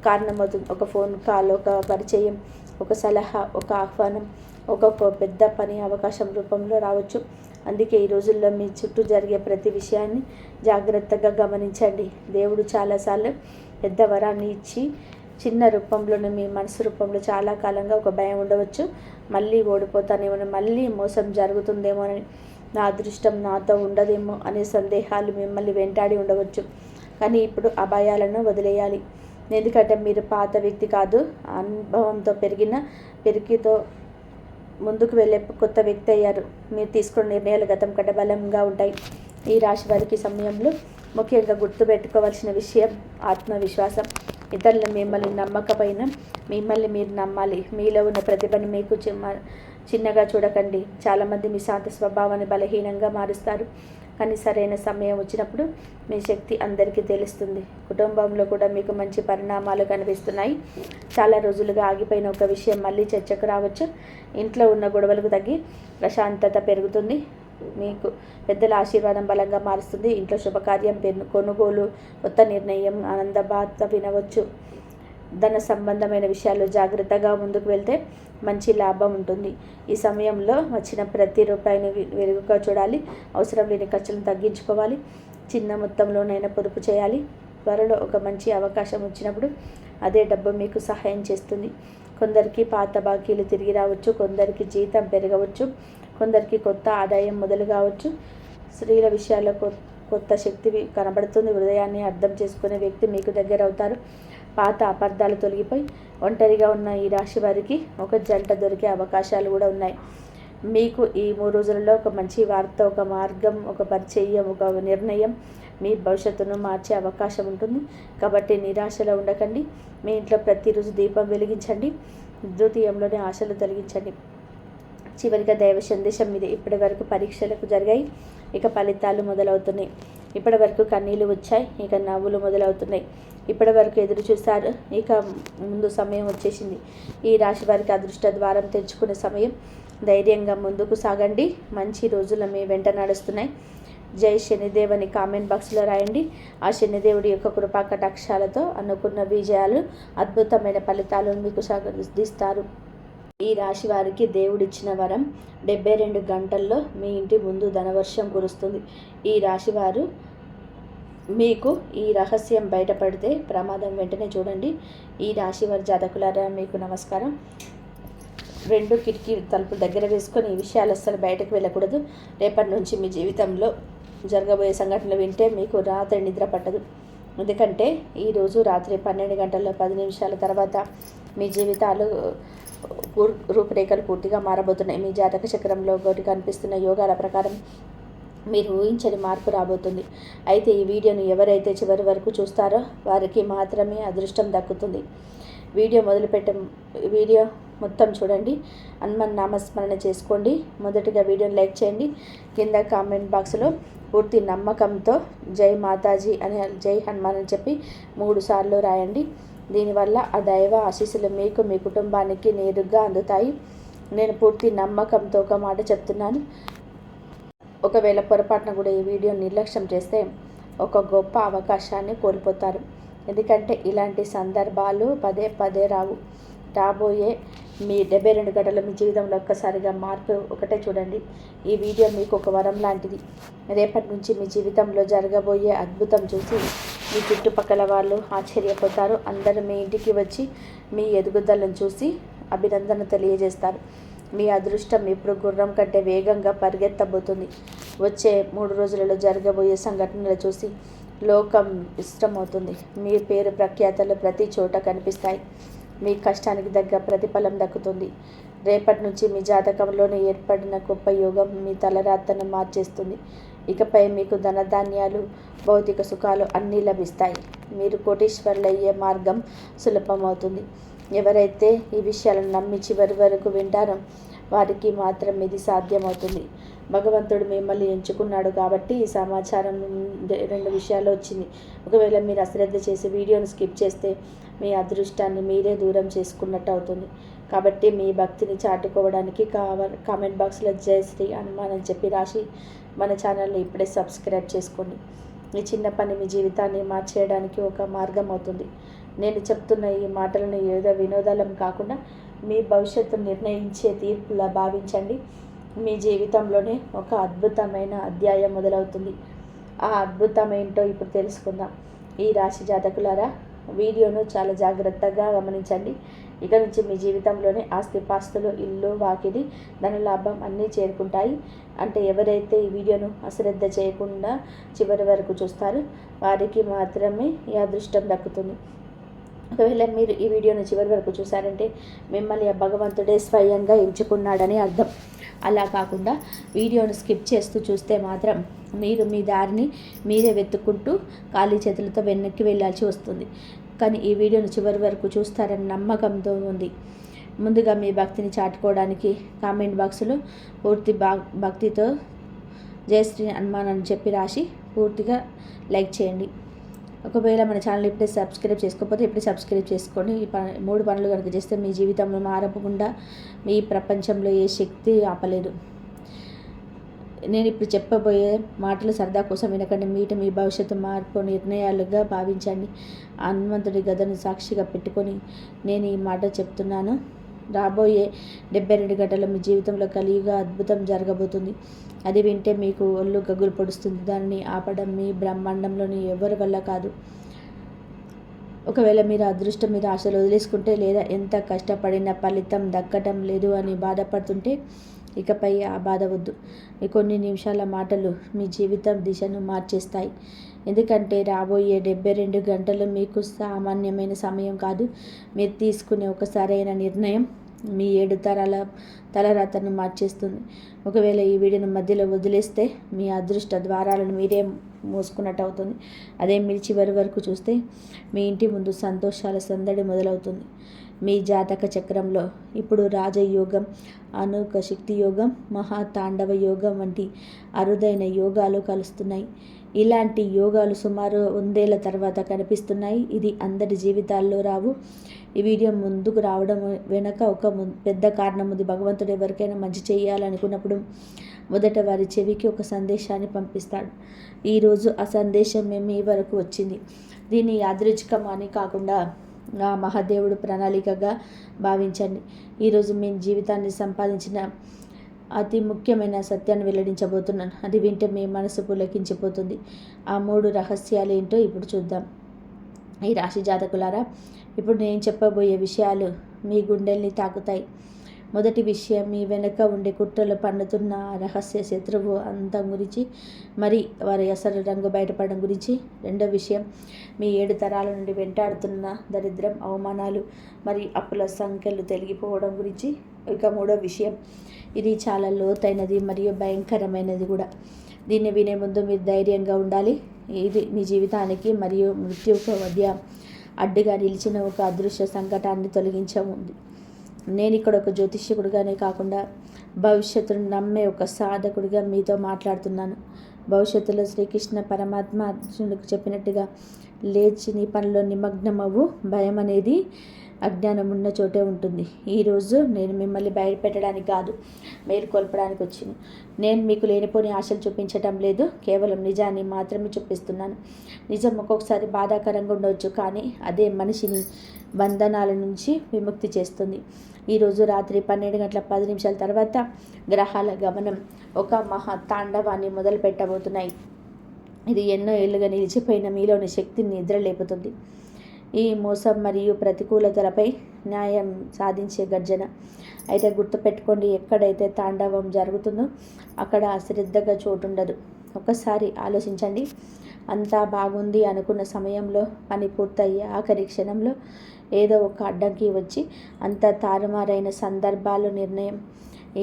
కారణమవుతుంది. ఒక ఫోన్ కాల్, ఒక పరిచయం, ఒక సలహా, ఒక ఆహ్వానం, ఒక పెద్ద పని అవకాశం రూపంలో రావచ్చు. అందుకే ఈ రోజుల్లో మీ చుట్టూ జరిగే ప్రతి విషయాన్ని జాగ్రత్తగా గమనించండి. దేవుడు చాలాసార్లు పెద్ద వరాన్ని ఇచ్చి చిన్న రూపంలోనే మీ మనసు రూపంలో చాలా కాలంగా ఒక భయం ఉండవచ్చు. మళ్ళీ ఓడిపోతానేమో, మళ్ళీ మోసం జరుగుతుందేమోనని, నా అదృష్టం నాతో ఉండదేమో అనే సందేహాలు మిమ్మల్ని వెంటాడి ఉండవచ్చు. కానీ ఇప్పుడు ఆ భయాలను వదిలేయాలి. ఎందుకంటే మీరు పాత వ్యక్తి కాదు, అనుభవంతో పెరిగితో ముందుకు వెళ్ళే కొత్త వ్యక్తి అయ్యారు. మీరు తీసుకున్న నిర్ణయాలు గతం కంటే బలంగా ఉంటాయి. ఈ రాశి వారికి సమయంలో ముఖ్యంగా గుర్తుపెట్టుకోవాల్సిన విషయం ఆత్మవిశ్వాసం. ఇతరులు మిమ్మల్ని నమ్మకపోయినా మిమ్మల్ని మీరు నమ్మాలి. మీలో ఉన్న ప్రతిభను మీకు చిన్నగా చూడకండి. చాలామంది మీ శాంత స్వభావాన్ని బలహీనంగా మారుస్తారు. కానీ సరైన సమయం వచ్చినప్పుడు మీ శక్తి అందరికీ తెలుస్తుంది. కుటుంబంలో కూడా మీకు మంచి పరిణామాలు కనిపిస్తున్నాయి. చాలా రోజులుగా ఆగిపోయిన ఒక విషయం మళ్ళీ చర్చకు రావచ్చు. ఇంట్లో ఉన్న గొడవలకు తగ్గి ప్రశాంతత పెరుగుతుంది. మీకు పెద్దల ఆశీర్వాదం బలంగా మారుస్తుంది. ఇంట్లో శుభకార్యం, కొనుగోలు, కొత్త నిర్ణయం, ఆనంద వార్త వినవచ్చు. ధన సంబంధమైన విషయాల్లో జాగ్రత్తగా ముందుకు వెళ్తే మంచి లాభం ఉంటుంది. ఈ సమయంలో వచ్చిన ప్రతి రూపాయిని వెలుగుగా చూడాలి. అవసరం లేని ఖర్చులను తగ్గించుకోవాలి. చిన్న మొత్తంలోనైనా పొదుపు చేయాలి. త్వరలో ఒక మంచి అవకాశం వచ్చినప్పుడు అదే డబ్బు మీకు సహాయం చేస్తుంది. కొందరికి పాత బాకీలు తిరిగి రావచ్చు. కొందరికి జీతం పెరగవచ్చు. కొందరికి కొత్త ఆదాయం మొదలు కావచ్చు. స్త్రీల విషయాల్లో కొత్త శక్తి కనబడుతుంది. హృదయాన్ని అర్థం చేసుకునే వ్యక్తి మీకు దగ్గర అవుతారు. పాత అపార్థాలు తొలగిపోయి ఒంటరిగా ఉన్న ఈ రాశి వారికి ఒక జంట దొరికే అవకాశాలు కూడా ఉన్నాయి. మీకు ఈ 3 రోజులలో ఒక మంచి వార్త, ఒక మార్గం, ఒక పరిచయం, ఒక నిర్ణయం మీ భవిష్యత్తును మార్చే అవకాశం ఉంటుంది. కాబట్టి నిరాశలో ఉండకండి. మీ ఇంట్లో ప్రతిరోజు దీపం వెలిగించండి. ద్వితీయంలోనే ఆశలు తొలగించండి. చివరిగా దైవ సందేశం మీద ఇప్పటి వరకు పరీక్షలకు జరిగాయి, ఇక ఫలితాలు మొదలవుతున్నాయి. ఇప్పటి వరకు కన్నీళ్ళు వచ్చాయి, ఇక నవ్వులు మొదలవుతున్నాయి. ఇప్పటి వరకు ఎదురు చూశారు, ఇక ముందు సమయం వచ్చేసింది. ఈ రాశి వారికి అదృష్ట ద్వారం తెరుచుకునే సమయం. ధైర్యంగా ముందుకు సాగండి. మంచి రోజులు మీ వెంట నడుస్తున్నాయి. జై శనిదేవ్ అని కామెంట్ బాక్స్లో రాయండి. ఆ శనిదేవుడి యొక్క కృపా కటాక్షాలతో అనుకున్న విజయాలు, అద్భుతమైన ఫలితాలను మీకు సాధిస్తారు. ఈ రాశి వారికి దేవుడిచ్చిన వరం 72 గంటల్లో మీ ఇంటి ముందు ధనవర్షం కురుస్తుంది. ఈ రాశివారు మీకు ఈ రహస్యం బయటపడితే ప్రమాదం వెంటనే చూడండి. ఈ రాశివారి జాతకులారా మీకు నమస్కారం. 2 కిటికీ తలుపులు దగ్గర వేసుకొని ఈ విషయాలు అస్సలు బయటకు వెళ్ళకూడదు. రేపటి నుంచి మీ జీవితంలో జరగబోయే సంఘటనలు వింటే మీకు రాత్రి నిద్ర పట్టదు. ఎందుకంటే ఈరోజు రాత్రి 12 గంటల 10 నిమిషాల తర్వాత మీ జీవితాలు రూపురేఖలు పూర్తిగా మారబోతున్నాయి. మీ జాతక చక్రంలో ఒకటి కనిపిస్తున్న యోగాల ప్రకారం మీరు ఊహించని మార్పు రాబోతుంది. అయితే ఈ వీడియోను ఎవరైతే చివరి వరకు చూస్తారో వారికి మాత్రమే అదృష్టం దక్కుతుంది. వీడియో మొత్తం చూడండి. హనుమాన్ నామస్మరణ చేసుకోండి. మొదటిగా వీడియోని లైక్ చేయండి. కింద కామెంట్ బాక్స్లో పూర్తి నమ్మకంతో జై మాతాజీ అని జై హనుమాన్ అని చెప్పి 3 సార్లు రాయండి. దీనివల్ల ఆ దైవ ఆశీస్సులు మీకు మీ కుటుంబానికి నేరుగా అందుతాయి. నేను పూర్తి నమ్మకంతో ఒక మాట చెప్తున్నాను. ఒకవేళ పొరపాటున కూడా ఈ వీడియో నిర్లక్ష్యం చేస్తే ఒక గొప్ప అవకాశాన్ని కోల్పోతారు. ఎందుకంటే ఇలాంటి సందర్భాలు పదే పదే రాబోయే మీ 72 గంటల మీ జీవితంలో ఒక్కసారిగా మార్పు ఒకటే చూడండి. ఈ వీడియో మీకు ఒక వరం లాంటిది. రేపటి నుంచి మీ జీవితంలో జరగబోయే అద్భుతం చూసి మీ చుట్టుపక్కల వాళ్ళు ఆశ్చర్యపోతారు. అందరూ మీ ఇంటికి వచ్చి మీ ఎదుగుదలను చూసి అభినందన తెలియజేస్తారు. మీ అదృష్టం ఇప్పుడు గుర్రం కంటే వేగంగా పరిగెత్తబోతుంది. వచ్చే 3 రోజులలో జరగబోయే సంఘటనలు చూసి లోకం ఇష్టమవుతుంది. మీ పేరు ప్రఖ్యాతలు ప్రతి చోట కనిపిస్తాయి. మీ కష్టానికి తగ్గ ప్రతిఫలం దక్కుతుంది. రేపటి నుంచి మీ జాతకంలోనే ఏర్పడిన గొప్ప యోగం మీ తలరాతను మార్చేస్తుంది. ఇకపై మీకు ధనధాన్యాలు భౌతిక సుఖాలు అన్నీ లభిస్తాయి. మీరు కోటీశ్వరులయ్యే మార్గం సులభమవుతుంది. ఎవరైతే ఈ విషయాలను నమ్మి చివరి వరకు వింటారో వారికి మాత్రం ఇది సాధ్యమవుతుంది. భగవంతుడు మిమ్మల్ని ఎంచుకున్నాడు కాబట్టి ఈ సమాచారం 2 విషయాలు వచ్చింది. ఒకవేళ మీరు అశ్రద్ధ చేసి వీడియోను స్కిప్ చేస్తే మీ అదృష్టాన్ని మీరే దూరం చేసుకున్నట్టు అవుతుంది. కాబట్టి మీ భక్తిని చాటుకోవడానికి కామెంట్ బాక్స్లో జై శ్రీ హనుమాన్ అని చెప్పి రాసి మన ఛానల్ని ఇప్పుడే సబ్స్క్రైబ్ చేసుకోండి. ఈ చిన్న పని మీ జీవితాన్ని మార్చేయడానికి ఒక మార్గం అవుతుంది. నేను చెప్తున్న ఈ మాటలను ఏదో వినోదాలం కాకుండా మీ భవిష్యత్తు నిర్ణయించే తీర్పులా భావించండి. మీ జీవితంలోనే ఒక అద్భుతమైన అధ్యాయం మొదలవుతుంది. ఆ అద్భుతం ఏంటో ఇప్పుడు తెలుసుకుందాం. ఈ రాశి జాతకులారా వీడియోను చాలా జాగ్రత్తగా గమనించండి. ఇక నుంచి మీ జీవితంలోనే ఆస్తిపాస్తులు, ఇల్లు, వాకిలి, ధనలాభం అన్నీ చేరుకుంటాయి. అంటే ఎవరైతే ఈ వీడియోను అశ్రద్ధ చేయకుండా చివరి వరకు చూస్తారో వారికి మాత్రమే ఈ అదృష్టం దక్కుతుంది. ఒకవేళ మీరు ఈ వీడియోను చివరి వరకు చూసారంటే మిమ్మల్ని ఆ భగవంతుడే స్వయంగా ఎంచుకున్నాడని అర్థం. అలా కాకుండా వీడియోను స్కిప్ చేస్తూ చూస్తే మాత్రం మీరు మీ దారిని మీరే వెతుక్కుంటూ ఖాళీ చేతులతో వెనక్కి వెళ్ళాల్సి వస్తుంది. కానీ ఈ వీడియోను చివరి వరకు చూస్తారని నమ్మకంతో ఉంది. ముందుగా మీ భక్తిని చాటుకోవడానికి కామెంట్ బాక్స్లో పూర్తి భక్తితో జై శ్రీ హనుమాన్ అని చెప్పి రాసి పూర్తిగా లైక్ చేయండి. ఒకవేళ మన ఛానల్ ఇప్పుడే సబ్స్క్రైబ్ చేసుకోకపోతే ఇప్పుడే సబ్స్క్రైబ్ చేసుకోండి. ఈ 3 పనులు కనుక చేస్తే మీ జీవితంలో మారకుండా మీ ప్రపంచంలో ఏ శక్తి ఆపలేదు. నేను ఇప్పుడు చెప్పబోయే మాటలు సరదా కోసం వినకండి. మీ భవిష్యత్తు మార్పు నిర్ణయాలుగా భావించండి. హనుమంతుడి గదను సాక్షిగా పెట్టుకొని నేను ఈ మాట చెప్తున్నాను. రాబోయే 72 గంటల మీ జీవితంలో కలియుగ అద్భుతం జరగబోతుంది. అది వింటే మీకు ఒళ్ళు గగులు పొడుస్తుంది. దానిని ఆపడం మీ బ్రహ్మాండంలోని ఎవరి వల్ల కాదు. ఒకవేళ మీరు అదృష్టం మీద ఆశలు వదిలేసుకుంటే లేదా ఎంత కష్టపడినా ఫలితం దక్కటం లేదు అని బాధపడుతుంటే ఇకపై ఆ బాధ వద్దు. ఈ కొన్ని నిమిషాల మాటలు మీ జీవితం దిశను మార్చేస్తాయి. ఎందుకంటే రాబోయే 72 గంటలు మీకు సామాన్యమైన సమయం కాదు. మీరు తీసుకునే ఒక సరైన నిర్ణయం మీ 7 తరాల తలరాతను మార్చేస్తుంది. ఒకవేళ ఈ వీడియోను మధ్యలో వదిలేస్తే మీ అదృష్ట ద్వారాలను మీరే మోసుకున్నట్టు అవుతుంది. అదే మీరు చివరి వరకు చూస్తే మీ ఇంటి ముందు సంతోషాల సందడి మొదలవుతుంది. మీ జాతక చక్రంలో ఇప్పుడు రాజయోగం, అనూక శక్తి యోగం, మహాతాండవ యోగం వంటి అరుదైన యోగాలు కలుస్తున్నాయి. ఇలాంటి యోగాలు సుమారు 100 ఏళ్ల తర్వాత కనిపిస్తున్నాయి. ఇది అందరి జీవితాల్లో రావు. ఈ వీడియో ముందుకు రావడం వెనక ఒక పెద్ద కారణం ఉంది. భగవంతుడు ఎవరికైనా మంచి చేయాలనుకున్నప్పుడు మొదట వారి చెవికి ఒక సందేశాన్ని పంపిస్తాడు. ఈరోజు ఆ సందేశం మీ వరకు వచ్చింది. దీన్ని యాదృచ్ఛికం అని కాకుండా ఆ మహాదేవుడు ప్రణాళికగా భావించండి. ఈరోజు మీ జీవితాన్ని సంపాదించిన అతి ముఖ్యమైన సత్యాన్ని వెల్లడించబోతున్నాను. అది వింటే మీ మనసు పులకించిపోతుంది. ఆ 3 రహస్యాలు ఏంటో ఇప్పుడు చూద్దాం. ఈ రాశి జాతకులారా, ఇప్పుడు నేను చెప్పబోయే విషయాలు మీ గుండెల్ని తాకుతాయి. మొదటి విషయం, మీ వెనుక ఉండే కుట్రలు పన్నుతున్న రహస్య శత్రువు అంతం గురించి, మరి వారి అసలు రంగు బయటపడడం గురించి. రెండో విషయం, మీ 7 తరాల నుండి వెంటాడుతున్న దరిద్రం, అవమానాలు మరి అప్పుల సంఖ్యలు తొలగిపోవడం గురించి. ఇక మూడో విషయం, ఇది చాలా లోతైనది మరియు భయంకరమైనది కూడా. దీన్ని వినే ముందు మీరు ధైర్యంగా ఉండాలి. ఇది మీ జీవితానికి మరియు మృత్యువుకు మధ్య అడ్డుగా నిలిచిన ఒక అదృశ్య సంకటాన్ని తొలగించముంది. నేను ఇక్కడ ఒక జ్యోతిష్యకుడిగానే కాకుండా భవిష్యత్తును నమ్మే ఒక సాధకుడిగా మీతో మాట్లాడుతున్నాను. భవిష్యత్తులో శ్రీకృష్ణ పరమాత్మ అర్జునుడికి చెప్పినట్టుగా, లేచి నీ పనిలో నిమగ్నమవ్వు. భయం అనేది అజ్ఞానం ఉన్న చోటే ఉంటుంది. ఈరోజు నేను మిమ్మల్ని బయటపెట్టడానికి కాదు, మేలుకొల్పడానికి వచ్చింది. నేను మీకు లేనిపోని ఆశలు చూపించటం లేదు, కేవలం నిజాన్ని మాత్రమే చూపిస్తున్నాను. నిజం ఒక్కొక్కసారి బాధాకరంగా ఉండవచ్చు, కానీ అదే మనిషిని బంధనాల నుంచి విముక్తి చేస్తుంది. ఈరోజు రాత్రి 12:10 తర్వాత గ్రహాల గమనం ఒక మహా తాండవాన్ని మొదలు పెట్టబోతున్నాయి. ఇది ఎన్నో ఏళ్ళుగా నిలిచిపోయిన మీలోని శక్తిని నిద్రలేపుతుంది. ఈ మోసం మరియు ప్రతికూలతలపై న్యాయం సాధించే గర్జన. అయితే గుర్తుపెట్టుకోండి, ఎక్కడైతే తాండవం జరుగుతుందో అక్కడ అశ్రద్ధగా చోటుండదు. ఒకసారి ఆలోచించండి. అంతా బాగుంది అనుకున్న సమయంలో, పని పూర్తయ్యే ఆఖరి క్షణంలో ఏదో ఒక అడ్డంకి వచ్చి అంత తారుమారైన సందర్భాలు. నిర్ణయం,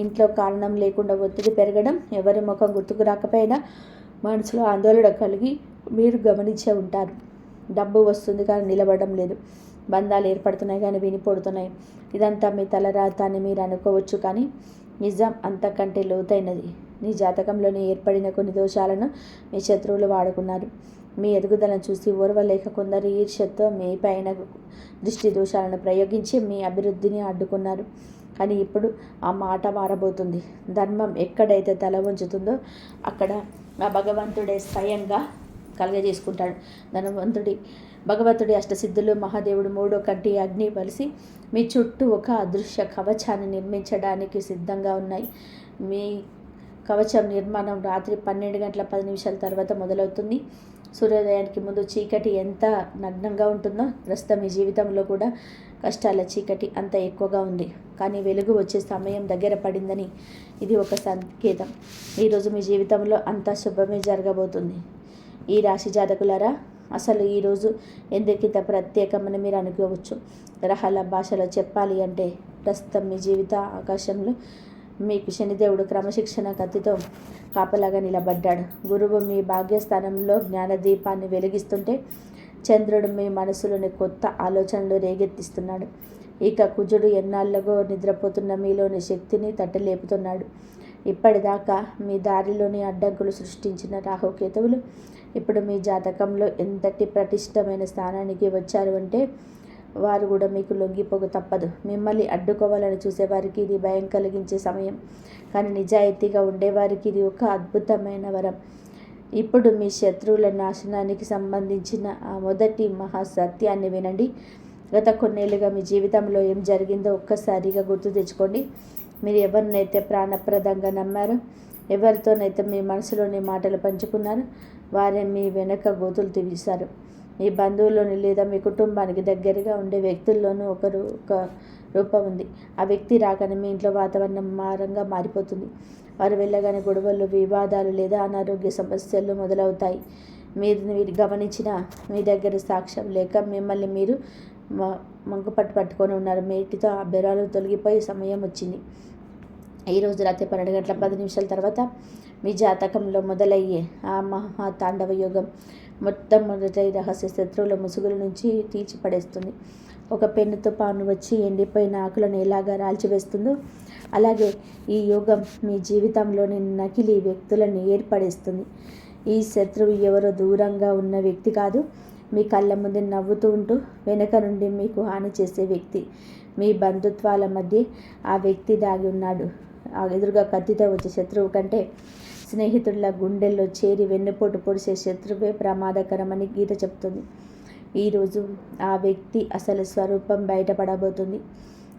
ఇంట్లో కారణం లేకుండా ఒత్తిడి పెరగడం, ఎవరి ముఖం గుర్తుకు రాకపోయినా మనసులో ఆందోళన కలిగి మీరు గమనించే ఉంటారు. డబ్బు వస్తుంది కానీ నిలబడడం లేదు. బంధాలు ఏర్పడుతున్నాయి కానీ వినిపడుతున్నాయి. ఇదంతా మీ తలరాత అని మీరు అనుకోవచ్చు, కానీ నిజం అంతకంటే లోతైనది. మీ జాతకంలోనే ఏర్పడిన కొన్ని దోషాలను మీ శత్రువులు వాడుకున్నారు. మీ ఎదుగుదలను చూసి ఓర్వలేక కొందరు ఈర్ష్యతో మీ పైన దృష్టి దోషాలను ప్రయోగించి మీ అభివృద్ధిని అడ్డుకున్నారు. కానీ ఇప్పుడు ఆ మాట మారబోతుంది. ధర్మం ఎక్కడైతే తల వంచుతుందో అక్కడ ఆ భగవంతుడే స్వయంగా కలుగజేసుకుంటాడు. భగవంతుడి అష్టసిద్ధులు, మహాదేవుడు 3వ కంటి, అగ్ని కలిసి మీ చుట్టూ ఒక అదృశ్య కవచాన్ని నిర్మించడానికి సిద్ధంగా ఉన్నాయి. మీ కవచం నిర్మాణం రాత్రి 12:10 తర్వాత మొదలవుతుంది. సూర్యోదయానికి ముందు చీకటి ఎంత నగ్నంగా ఉంటుందో, ప్రస్తుతం మీ జీవితంలో కూడా కష్టాల చీకటి అంత ఎక్కువగా ఉంది. కానీ వెలుగు వచ్చే సమయం దగ్గర పడిందని ఇది ఒక సంకేతం. ఈరోజు మీ జీవితంలో అంతా శుభమే జరగబోతుంది. ఈ రాశి జాతకులారా, అసలు ఈరోజు ఎందుకింత ప్రత్యేకమని మీరు అనుకోవచ్చు. గ్రహాల భాషలో చెప్పాలి అంటే, ప్రస్తుతం మీ జీవిత ఆకాశంలో మీకు శనిదేవుడు క్రమశిక్షణ కత్తితో కాపలాగా నిలబడ్డాడు. గురువు మీ భాగ్యస్థానంలో జ్ఞానదీపాన్ని వెలిగిస్తుంటే, చంద్రుడు మీ మనసులోని కొత్త ఆలోచనలు రేగెత్తిస్తున్నాడు. ఇక కుజుడు ఎన్నాళ్ళగో నిద్రపోతున్న మీలోని శక్తిని తట్టలేపుతున్నాడు. ఇప్పటిదాకా మీ దారిలోని అడ్డంకులు సృష్టించిన రాహుకేతువులు ఇప్పుడు మీ జాతకంలో ఎంతటి ప్రతిష్టమైన స్థానానికి వచ్చారు అంటే, వారు కూడా మీకు లొంగిపోక తప్పదు. మిమ్మల్ని అడ్డుకోవాలని చూసేవారికి ఇది భయం కలిగించే సమయం, కానీ నిజాయితీగా ఉండేవారికి ఇది ఒక అద్భుతమైన వరం. ఇప్పుడు మీ శత్రువుల నాశనానికి సంబంధించిన ఆ మొదటి మహాసత్యాన్ని వినండి. గత కొన్నేళ్ళుగా మీ జీవితంలో ఏం జరిగిందో ఒక్కసారిగా గుర్తు తెచ్చుకోండి. మీరు ఎవరినైతే ప్రాణప్రదంగా నమ్మారో, ఎవరితోనైతే మీ మనసులోని మాటలు పంచుకున్నారో, వారే మీ వెనక గోతులు తీశారు. మీ బంధువుల్లోని లేదా మీ కుటుంబానికి దగ్గరగా ఉండే వ్యక్తుల్లోనూ ఒక రూపం ఉంది. ఆ వ్యక్తి రాగానే మీ ఇంట్లో వాతావరణం మారంగా మారిపోతుంది. వారు వెళ్ళగానే గొడవలు, వివాదాలు లేదా అనారోగ్య సమస్యలు మొదలవుతాయి. మీరు గమనించిన మీ దగ్గర సాక్ష్యం లేక మిమ్మల్ని మీరు మంకుపట్టు పట్టుకొని ఉన్నారు. మేటితో ఆ బెరాలు తొలగిపోయే సమయం వచ్చింది. ఈరోజు రాత్రి 12:10 తర్వాత మీ జాతకంలో మొదలయ్యే ఆ మహాతాండవ యోగం మొట్టమొదటి రహస్య శత్రువుల ముసుగుల నుంచి తీర్చిపడేస్తుంది. ఒక పెన్నుతో పాను వచ్చి ఎండిపోయిన ఆకులను ఎలాగా రాల్చివేస్తుందో, అలాగే ఈ యోగం మీ జీవితంలోని నకిలీ వ్యక్తులను ఏర్పడేస్తుంది. ఈ శత్రువు ఎవరో దూరంగా ఉన్న వ్యక్తి కాదు, మీ కళ్ళ ముందు నవ్వుతూ ఉంటూ వెనక నుండి మీకు హాని చేసే వ్యక్తి. మీ బంధుత్వాల మధ్య ఆ వ్యక్తి దాగి ఉన్నాడు. ఆ ఎదురుగా కత్తితో వచ్చే శత్రువు కంటే స్నేహితుల గుండెల్లో చేరి వెన్నుపోటు పొడిసే శత్రువే ప్రమాదకరమని గీత చెప్తుంది. ఈరోజు ఆ వ్యక్తి అసలు స్వరూపం బయటపడబోతుంది.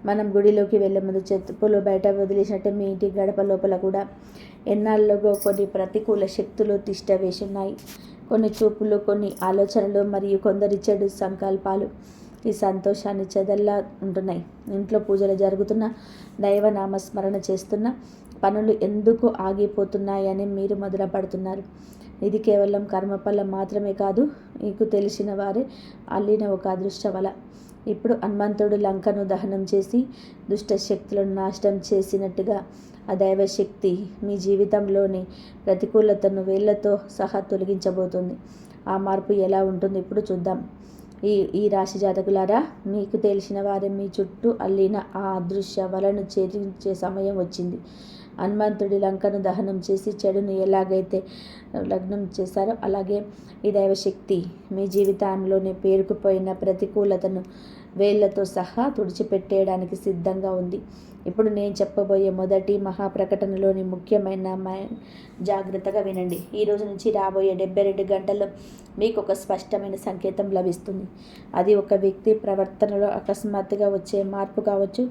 మనం గుడిలోకి వెళ్ళే ముందు చెప్పులు బయట వదిలేసినట్టే మీ ఇంటి గడప లోపల కూడా ఎన్నాళ్ళలో కొన్ని ప్రతికూల శక్తులు తిష్ట వేసున్నాయి. కొన్ని చూపులు, కొన్ని ఆలోచనలు మరియు కొందరి చెడు సంకల్పాలు ఈ సంతోషాన్ని చెదల్లా ఉంటున్నాయి. ఇంట్లో పూజలు జరుగుతున్న, దైవనామస్మరణ చేస్తున్న పనులు ఎందుకు ఆగిపోతున్నాయని మీరు మొదలుపడుతున్నారు. ఇది కేవలం కర్మఫలం మాత్రమే కాదు, మీకు తెలిసిన వారే అల్లిన ఒక అదృష్ట వల. ఇప్పుడు హనుమంతుడు లంకను దహనం చేసి దుష్ట శక్తులను నాశనం చేసినట్టుగా ఆ దైవశక్తి మీ జీవితంలోని ప్రతికూలతను వేళ్లతో సహా తొలగించబోతుంది. ఆ మార్పు ఎలా ఉంటుందో ఇప్పుడు చూద్దాం. ఈ రాశి జాతకులారా, మీకు తెలిసిన వారే మీ చుట్టూ అల్లిన ఆ అదృశ్య వలను ఛేదించే సమయం వచ్చింది. హనుమంతుడి లంకను దహనం చేసి చెడును ఎలాగైతే లగ్నం చేశారో అలాగే ఈ దైవశక్తి మీ జీవితంలోనే పేరుకుపోయిన ప్రతికూలతను వేళ్లతో సహా తుడిచిపెట్టేయడానికి సిద్ధంగా ఉంది. ఇప్పుడు నేను చెప్పబోయే మొదటి మహాప్రకటనలోని ముఖ్యమైన జాగ్రత్తగా వినండి. ఈ రోజు నుంచి రాబోయే 72 గంటల్లో మీకు ఒక స్పష్టమైన సంకేతం లభిస్తుంది. అది ఒక వ్యక్తి ప్రవర్తనలో అకస్మాత్తుగా వచ్చే మార్పు కావచ్చు,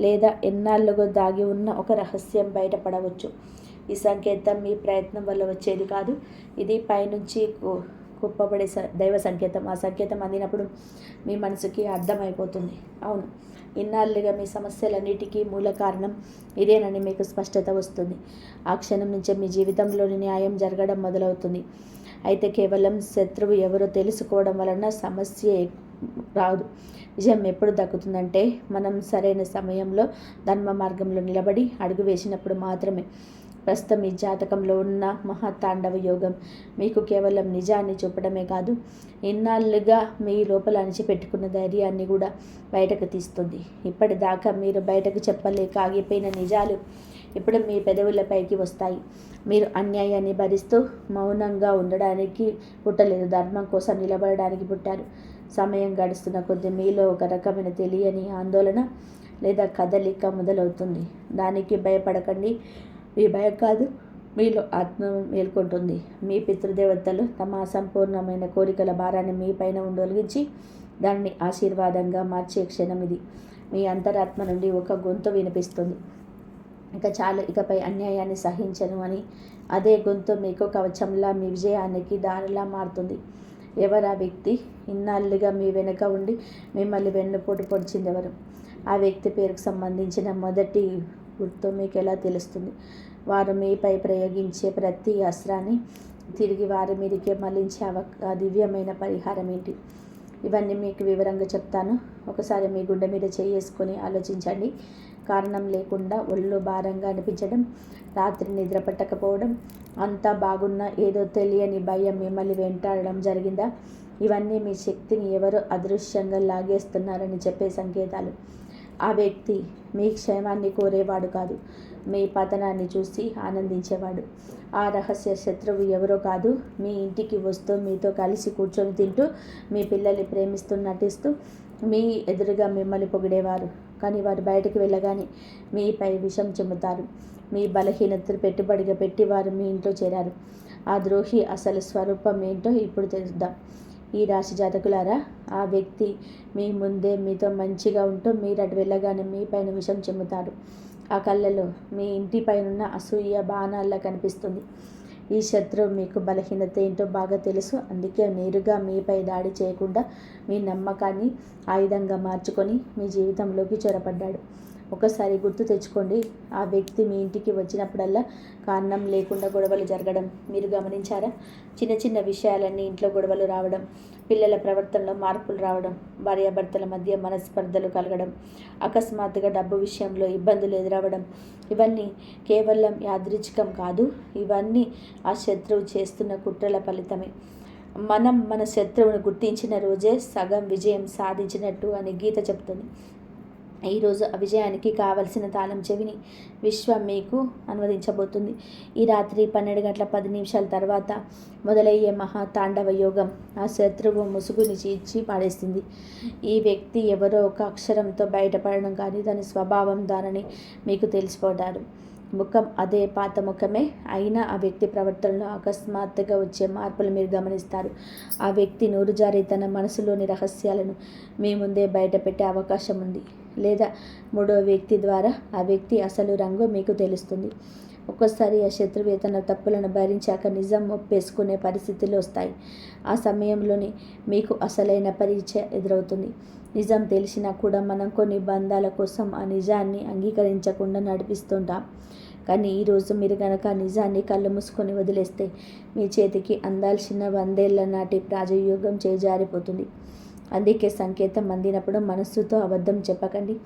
లేదా ఎన్నాళ్ళుగా దాగి ఉన్న ఒక రహస్యం బయటపడవచ్చు. ఈ సంకేతం మీ ప్రయత్నం వల్ల వచ్చేది కాదు, ఇది పైనుంచి కుప్పబడే దైవ సంకేతం. ఆ సంకేతం అందినప్పుడు మీ మనసుకి అర్థమైపోతుంది, అవును, ఇన్నాళ్ళుగా మీ సమస్యలన్నిటికీ మూల కారణం ఇదేనని మీకు స్పష్టత వస్తుంది. ఆ క్షణం నుంచే మీ జీవితంలోని న్యాయం జరగడం మొదలవుతుంది. అయితే కేవలం శత్రువు ఎవరో తెలుసుకోవడం వలన సమస్య రాదు. విజయం ఎప్పుడు దక్కుతుందంటే మనం సరైన సమయంలో ధర్మ మార్గంలో నిలబడి అడుగు వేసినప్పుడు మాత్రమే. ప్రస్తుతం ఈ జాతకంలో ఉన్న మహాతాండవ యోగం మీకు కేవలం నిజాన్ని చూపడమే కాదు, ఇన్నాళ్ళుగా మీ లోపల అణిచిపెట్టుకున్న ధైర్యాన్ని కూడా బయటకు తీస్తుంది. ఇప్పటిదాకా మీరు బయటకు చెప్పలేక ఆగిపోయిన నిజాలు ఇప్పుడు మీ పెదవులపైకి వస్తాయి. మీరు అన్యాయాన్ని భరిస్తూ మౌనంగా ఉండడానికి పుట్టలేదు, ధర్మం కోసం నిలబడడానికి పుట్టారు. సమయం గడుస్తున్న కొద్దీ మీలో ఒక రకమైన తెలియని ఆందోళన లేదా కదలిక మొదలవుతుంది. దానికి భయపడకండి, మీ భయం కాదు, మీలో ఆత్మ మేల్కొంటుంది. మీ పితృదేవతలు తమ అసంపూర్ణమైన కోరికల భారాన్ని మీ పైన ఉండొలిగించి దానిని ఆశీర్వాదంగా మార్చే క్షణం ఇది. మీ అంతరాత్మ నుండి ఒక గొంతు వినిపిస్తుంది, ఇక చాలు, ఇకపై అన్యాయాన్ని సహించను అని. అదే గొంతు మీకు కవచంలా మీ విజయానికి దారిలా మారుతుంది. ఎవరు ఆ వ్యక్తి? ఇన్నాళ్ళుగా మీ వెనుక ఉండి మిమ్మల్ని వెన్నుపోటు పొడిచింది ఎవరు? ఆ వ్యక్తి పేరుకు సంబంధించిన మొదటి గుర్తు మీకు ఎలా తెలుస్తుంది? వారు మీపై ప్రయోగించే ప్రతి అస్త్రాన్ని తిరిగి వారి మీదకే మళ్లించే ఆ దివ్యమైన పరిహారం ఏంటి? ఇవన్నీ మీకు వివరంగా చెప్తాను. ఒకసారి మీ గుండె మీద చేసుకొని ఆలోచించండి. కారణం లేకుండా ఒళ్ళు భారంగా అనిపించడం, రాత్రి నిద్ర పట్టకపోవడం, అంతా బాగున్నా ఏదో తెలియని భయం మిమ్మల్ని వెంటాడడం జరిగిందా? ఇవన్నీ మీ శక్తిని ఎవరో అదృశ్యంగా లాగేస్తున్నారని చెప్పే సంకేతాలు. ఆ వ్యక్తి మీ క్షేమాన్ని కోరేవాడు కాదు, మీ పతనాన్ని చూసి ఆనందించేవాడు. ఆ రహస్య శత్రువు ఎవరో కాదు, మీ ఇంటికి వస్తూ మీతో కలిసి కూర్చొని తింటూ మీ పిల్లల్ని ప్రేమిస్తూ నటిస్తూ మీ ఎదురుగా మిమ్మల్ని పొగిడేవారు. కానీ వారు బయటకు వెళ్ళగానే మీపై విషం చెమ్ముతారు. మీ బలహీనతను పెట్టుబడిగా పెట్టి వారు మీ ఇంట్లో చేరారు. ఆ ద్రోహి అసలు స్వరూపం ఏంటో ఇప్పుడు తెలుద్దాం. ఈ రాశి జాతకులారా, ఆ వ్యక్తి మీ ముందే మీతో మంచిగా ఉంటూ మీరు అటు వెళ్ళగానే మీ పైన విషం చెమ్ముతాడు. ఆ కళ్ళలో మీ ఇంటిపైనున్న అసూయ బాణాల్లా కనిపిస్తుంది. ఈ శత్రువు మీకు బలహీనత ఏంటో బాగా తెలుసు. అందుకే నేరుగా మీపై దాడి చేయకుండా మీ నమ్మకాన్ని ఆయుధంగా మార్చుకొని మీ జీవితంలోకి చొరపడ్డాడు. ఒకసారి గుర్తు తెచ్చుకోండి, ఆ వ్యక్తి మీ ఇంటికి వచ్చినప్పుడల్లా కారణం లేకుండా గొడవలు జరగడం మీరు గమనించారా? చిన్న చిన్న విషయాలన్నీ ఇంట్లో గొడవలు రావడం, పిల్లల ప్రవర్తనలో మార్పులు రావడం, భార్యాభర్తల మధ్య మనస్పర్ధలు కలగడం, అకస్మాత్తుగా డబ్బు విషయంలో ఇబ్బందులు ఎదురవ్వడం, ఇవన్నీ కేవలం యాదృచ్ఛికం కాదు. ఇవన్నీ ఆ శత్రువు చేస్తున్న కుట్రల ఫలితమే. మనం మన శత్రువును గుర్తించిన రోజే సగం విజయం సాధించినట్టు అని గీత చెప్తుంది. ఈరోజు ఆ విజయానికి కావలసిన తాళం చెవిని విశ్వం మీకు అనువదించబోతుంది. ఈ రాత్రి 12:10 తర్వాత మొదలయ్యే మహాతాండవ యోగం ఆ శత్రువు ముసుగుని చీల్చి పాడేస్తుంది. ఈ వ్యక్తి ఎవరో ఒక అక్షరంతో బయటపడడం కానీ దాని స్వభావం దానని మీకు తెలిసిపోతారు. ముఖం అదే పాత ముఖమే అయినా ఆ వ్యక్తి ప్రవర్తనలో అకస్మాత్తుగా వచ్చే మార్పులు మీరు గమనిస్తారు. ఆ వ్యక్తి నోరుజారి తన మనసులోని రహస్యాలను మీ ముందే బయటపెట్టే అవకాశం ఉంది. లేదా మూడో వ్యక్తి ద్వారా ఆ వ్యక్తి అసలు రంగు మీకు తెలుస్తుంది. ఒక్కోసారి ఆ శత్రువు తన తప్పులను భరించాక నిజం ఒప్పేసుకునే పరిస్థితులు వస్తాయి. ఆ సమయంలోనే మీకు అసలైన పరీక్ష ఎదురవుతుంది. నిజం తెలిసినా కూడా మనం కొన్ని బంధాల కోసం ఆ నిజాన్ని అంగీకరించకుండా నడిపిస్తుంటాం. కానీ ఈరోజు మీరు కనుక ఆ నిజాన్ని కళ్ళు మూసుకొని వదిలేస్తే మీ చేతికి అందాల్సిన 100 ఏళ్ల నాటి రాజయోగం చేజారిపోతుంది. అందుకే సంకేతం అందినప్పుడు మనస్సుతో అబద్ధం చెప్పకండి.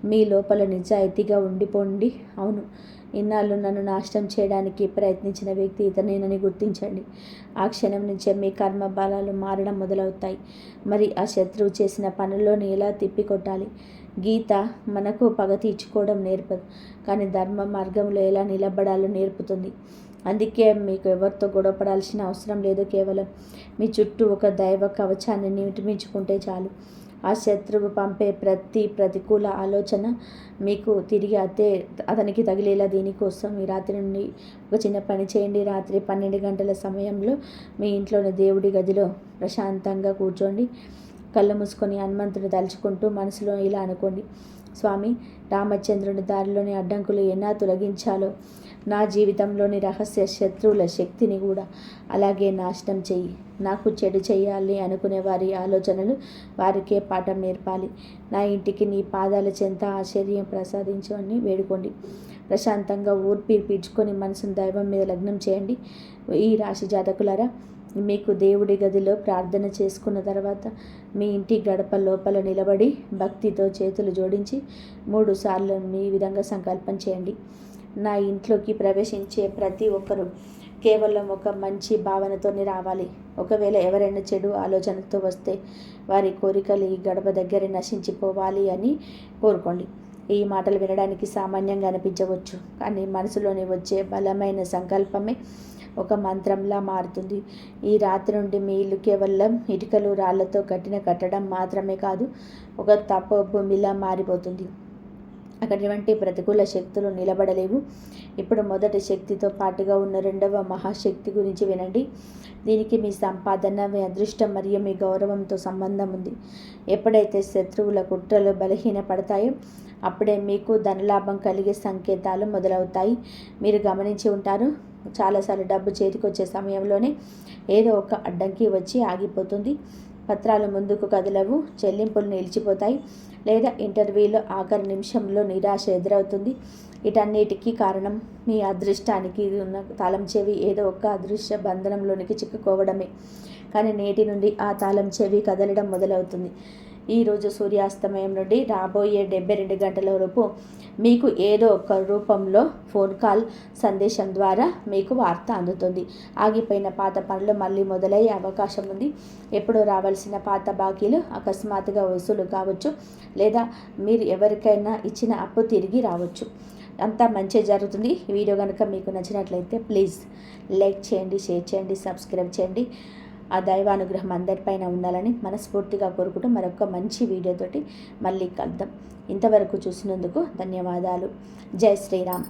మీ లోపల నిజాయితీగా ఉండిపోండి. అవును, ఇన్నాళ్ళు నన్ను నాశనం చేయడానికి ప్రయత్నించిన వ్యక్తి ఇతనేనని గుర్తించండి. ఆ క్షణం నుంచే మీ కర్మ బలాలు మారడం మొదలవుతాయి. మరి ఆ శత్రువు చేసిన పనుల్లోని ఎలా తిప్పికొట్టాలి? గీత మనకు పగ తీర్చుకోవడం నేర్పదు, కానీ ధర్మ మార్గంలో ఎలా నిలబడాలో నేర్పుతుంది. అందుకే మీకు ఎవరితో గొడవపడాల్సిన అవసరం లేదు. కేవలం మీ చుట్టూ ఒక దైవ కవచాన్ని నిర్మించుకుంటే చాలు. ఆ శత్రువు పంపే ప్రతి ప్రతికూల ఆలోచన మీకు తిరిగి అతనికి తగిలేలా. దీనికోసం ఈ రాత్రి నుండి ఒక చిన్న పని చేయండి. రాత్రి 12 గంటల సమయంలో మీ ఇంట్లోని దేవుడి గదిలో ప్రశాంతంగా కూర్చోండి. కళ్ళు మూసుకొని హనుమంతుని తలుచుకుంటూ మనసులో ఇలా అనుకోండి: స్వామి, రామచంద్రుని దారిలోని అడ్డంకులు ఎలా తొలగించాలో నా జీవితంలోని రహస్య శత్రువుల శక్తిని కూడా అలాగే నాశనం చెయ్యి. నాకు చెడు చేయాలి అనుకునే వారి ఆలోచనలు వారికే పాఠం నేర్పాలి. నా ఇంటికి నీ పాదాల చెంత ఆశ్చర్యం ప్రసాదించు అని వేడుకోండి. ప్రశాంతంగా ఊర్పి పీల్చుకొని మనసును దైవం మీద లగ్నం చేయండి. ఈ రాశి జాతకులారా, మీకు దేవుడి గదిలో ప్రార్థన చేసుకున్న తర్వాత మీ ఇంటి గడప లోపల నిలబడి భక్తితో చేతులు జోడించి 3 సార్లు ఈ విధంగా సంకల్పం చేయండి: నా ఇంట్లోకి ప్రవేశించే ప్రతి ఒక్కరూ కేవలం ఒక మంచి భావనతోనే రావాలి. ఒకవేళ ఎవరైనా చెడు ఆలోచనతో వస్తే వారి కోరికలు ఈ గడప దగ్గర నశించిపోవాలి అని కోరుకోండి. ఈ మాటలు వినడానికి సామాన్యంగా అనిపించవచ్చు, కానీ మనసులోని వచ్చే బలమైన సంకల్పమే ఒక మంత్రంలా మారుతుంది. ఈ రాత్రి నుండి మీ ఇల్లు కేవలం ఇటుకలు రాళ్లతో కట్టిన కట్టడం మాత్రమే కాదు, ఒక తపోభూమిలా మారిపోతుంది. అటువంటి ప్రతికూల శక్తులు నిలబడలేవు. ఇప్పుడు మొదటి శక్తితో పాటుగా ఉన్న రెండవ మహాశక్తి గురించి వినండి. దీనికి మీ సంపాదన, మీ అదృష్టం మరియు మీ గౌరవంతో సంబంధం ఉంది. ఎప్పుడైతే శత్రువుల కుట్రలు బలహీనపడతాయో అప్పుడే మీకు ధనలాభం కలిగే సంకేతాలు మొదలవుతాయి. మీరు గమనించి ఉంటారు, చాలాసార్లు డబ్బు చేతికొచ్చే సమయంలోనే ఏదో ఒక అడ్డంకి వచ్చి ఆగిపోతుంది. పత్రాలు ముందుకు కదలవు, చెల్లింపులు నిలిచిపోతాయి, లేదా ఇంటర్వ్యూలో ఆఖరి నిమిషంలో నిరాశ ఎదురవుతుంది. వీటన్నిటికీ కారణం మీ అదృష్టానికి ఉన్న తాళం చెవి ఏదో ఒక అదృశ్య బంధనంలోనికి చిక్కుకోవడమే. కానీ నేటి నుండి ఆ తాళం చెవి కదలడం మొదలవుతుంది. ఈరోజు సూర్యాస్తమయం నుండి రాబోయే 72 గంటల లోపు మీకు ఏదో ఒక రూపంలో ఫోన్ కాల్, సందేశం ద్వారా మీకు వార్త అందుతుంది. ఆగిపోయిన పాత పనులు మళ్ళీ మొదలయ్యే అవకాశం ఉంది. ఎప్పుడో రావాల్సిన పాత బాకీలు అకస్మాత్తుగా వసూలు కావచ్చు, లేదా మీరు ఎవరికైనా ఇచ్చిన అప్పు తిరిగి రావచ్చు. అంతా మంచి జరుగుతుంది. ఈ వీడియో కనుక మీకు నచ్చినట్లయితే ప్లీజ్ లైక్ చేయండి, షేర్ చేయండి, సబ్స్క్రైబ్ చేయండి. ఆ దైవానుగ్రహం అందరిపైన ఉండాలని మనస్ఫూర్తిగా కోరుకుంటూ మరొక మంచి వీడియోతోటి మళ్ళీ కలుద్దాం. ఇంతవరకు చూసినందుకు ధన్యవాదాలు. జై శ్రీరామ్.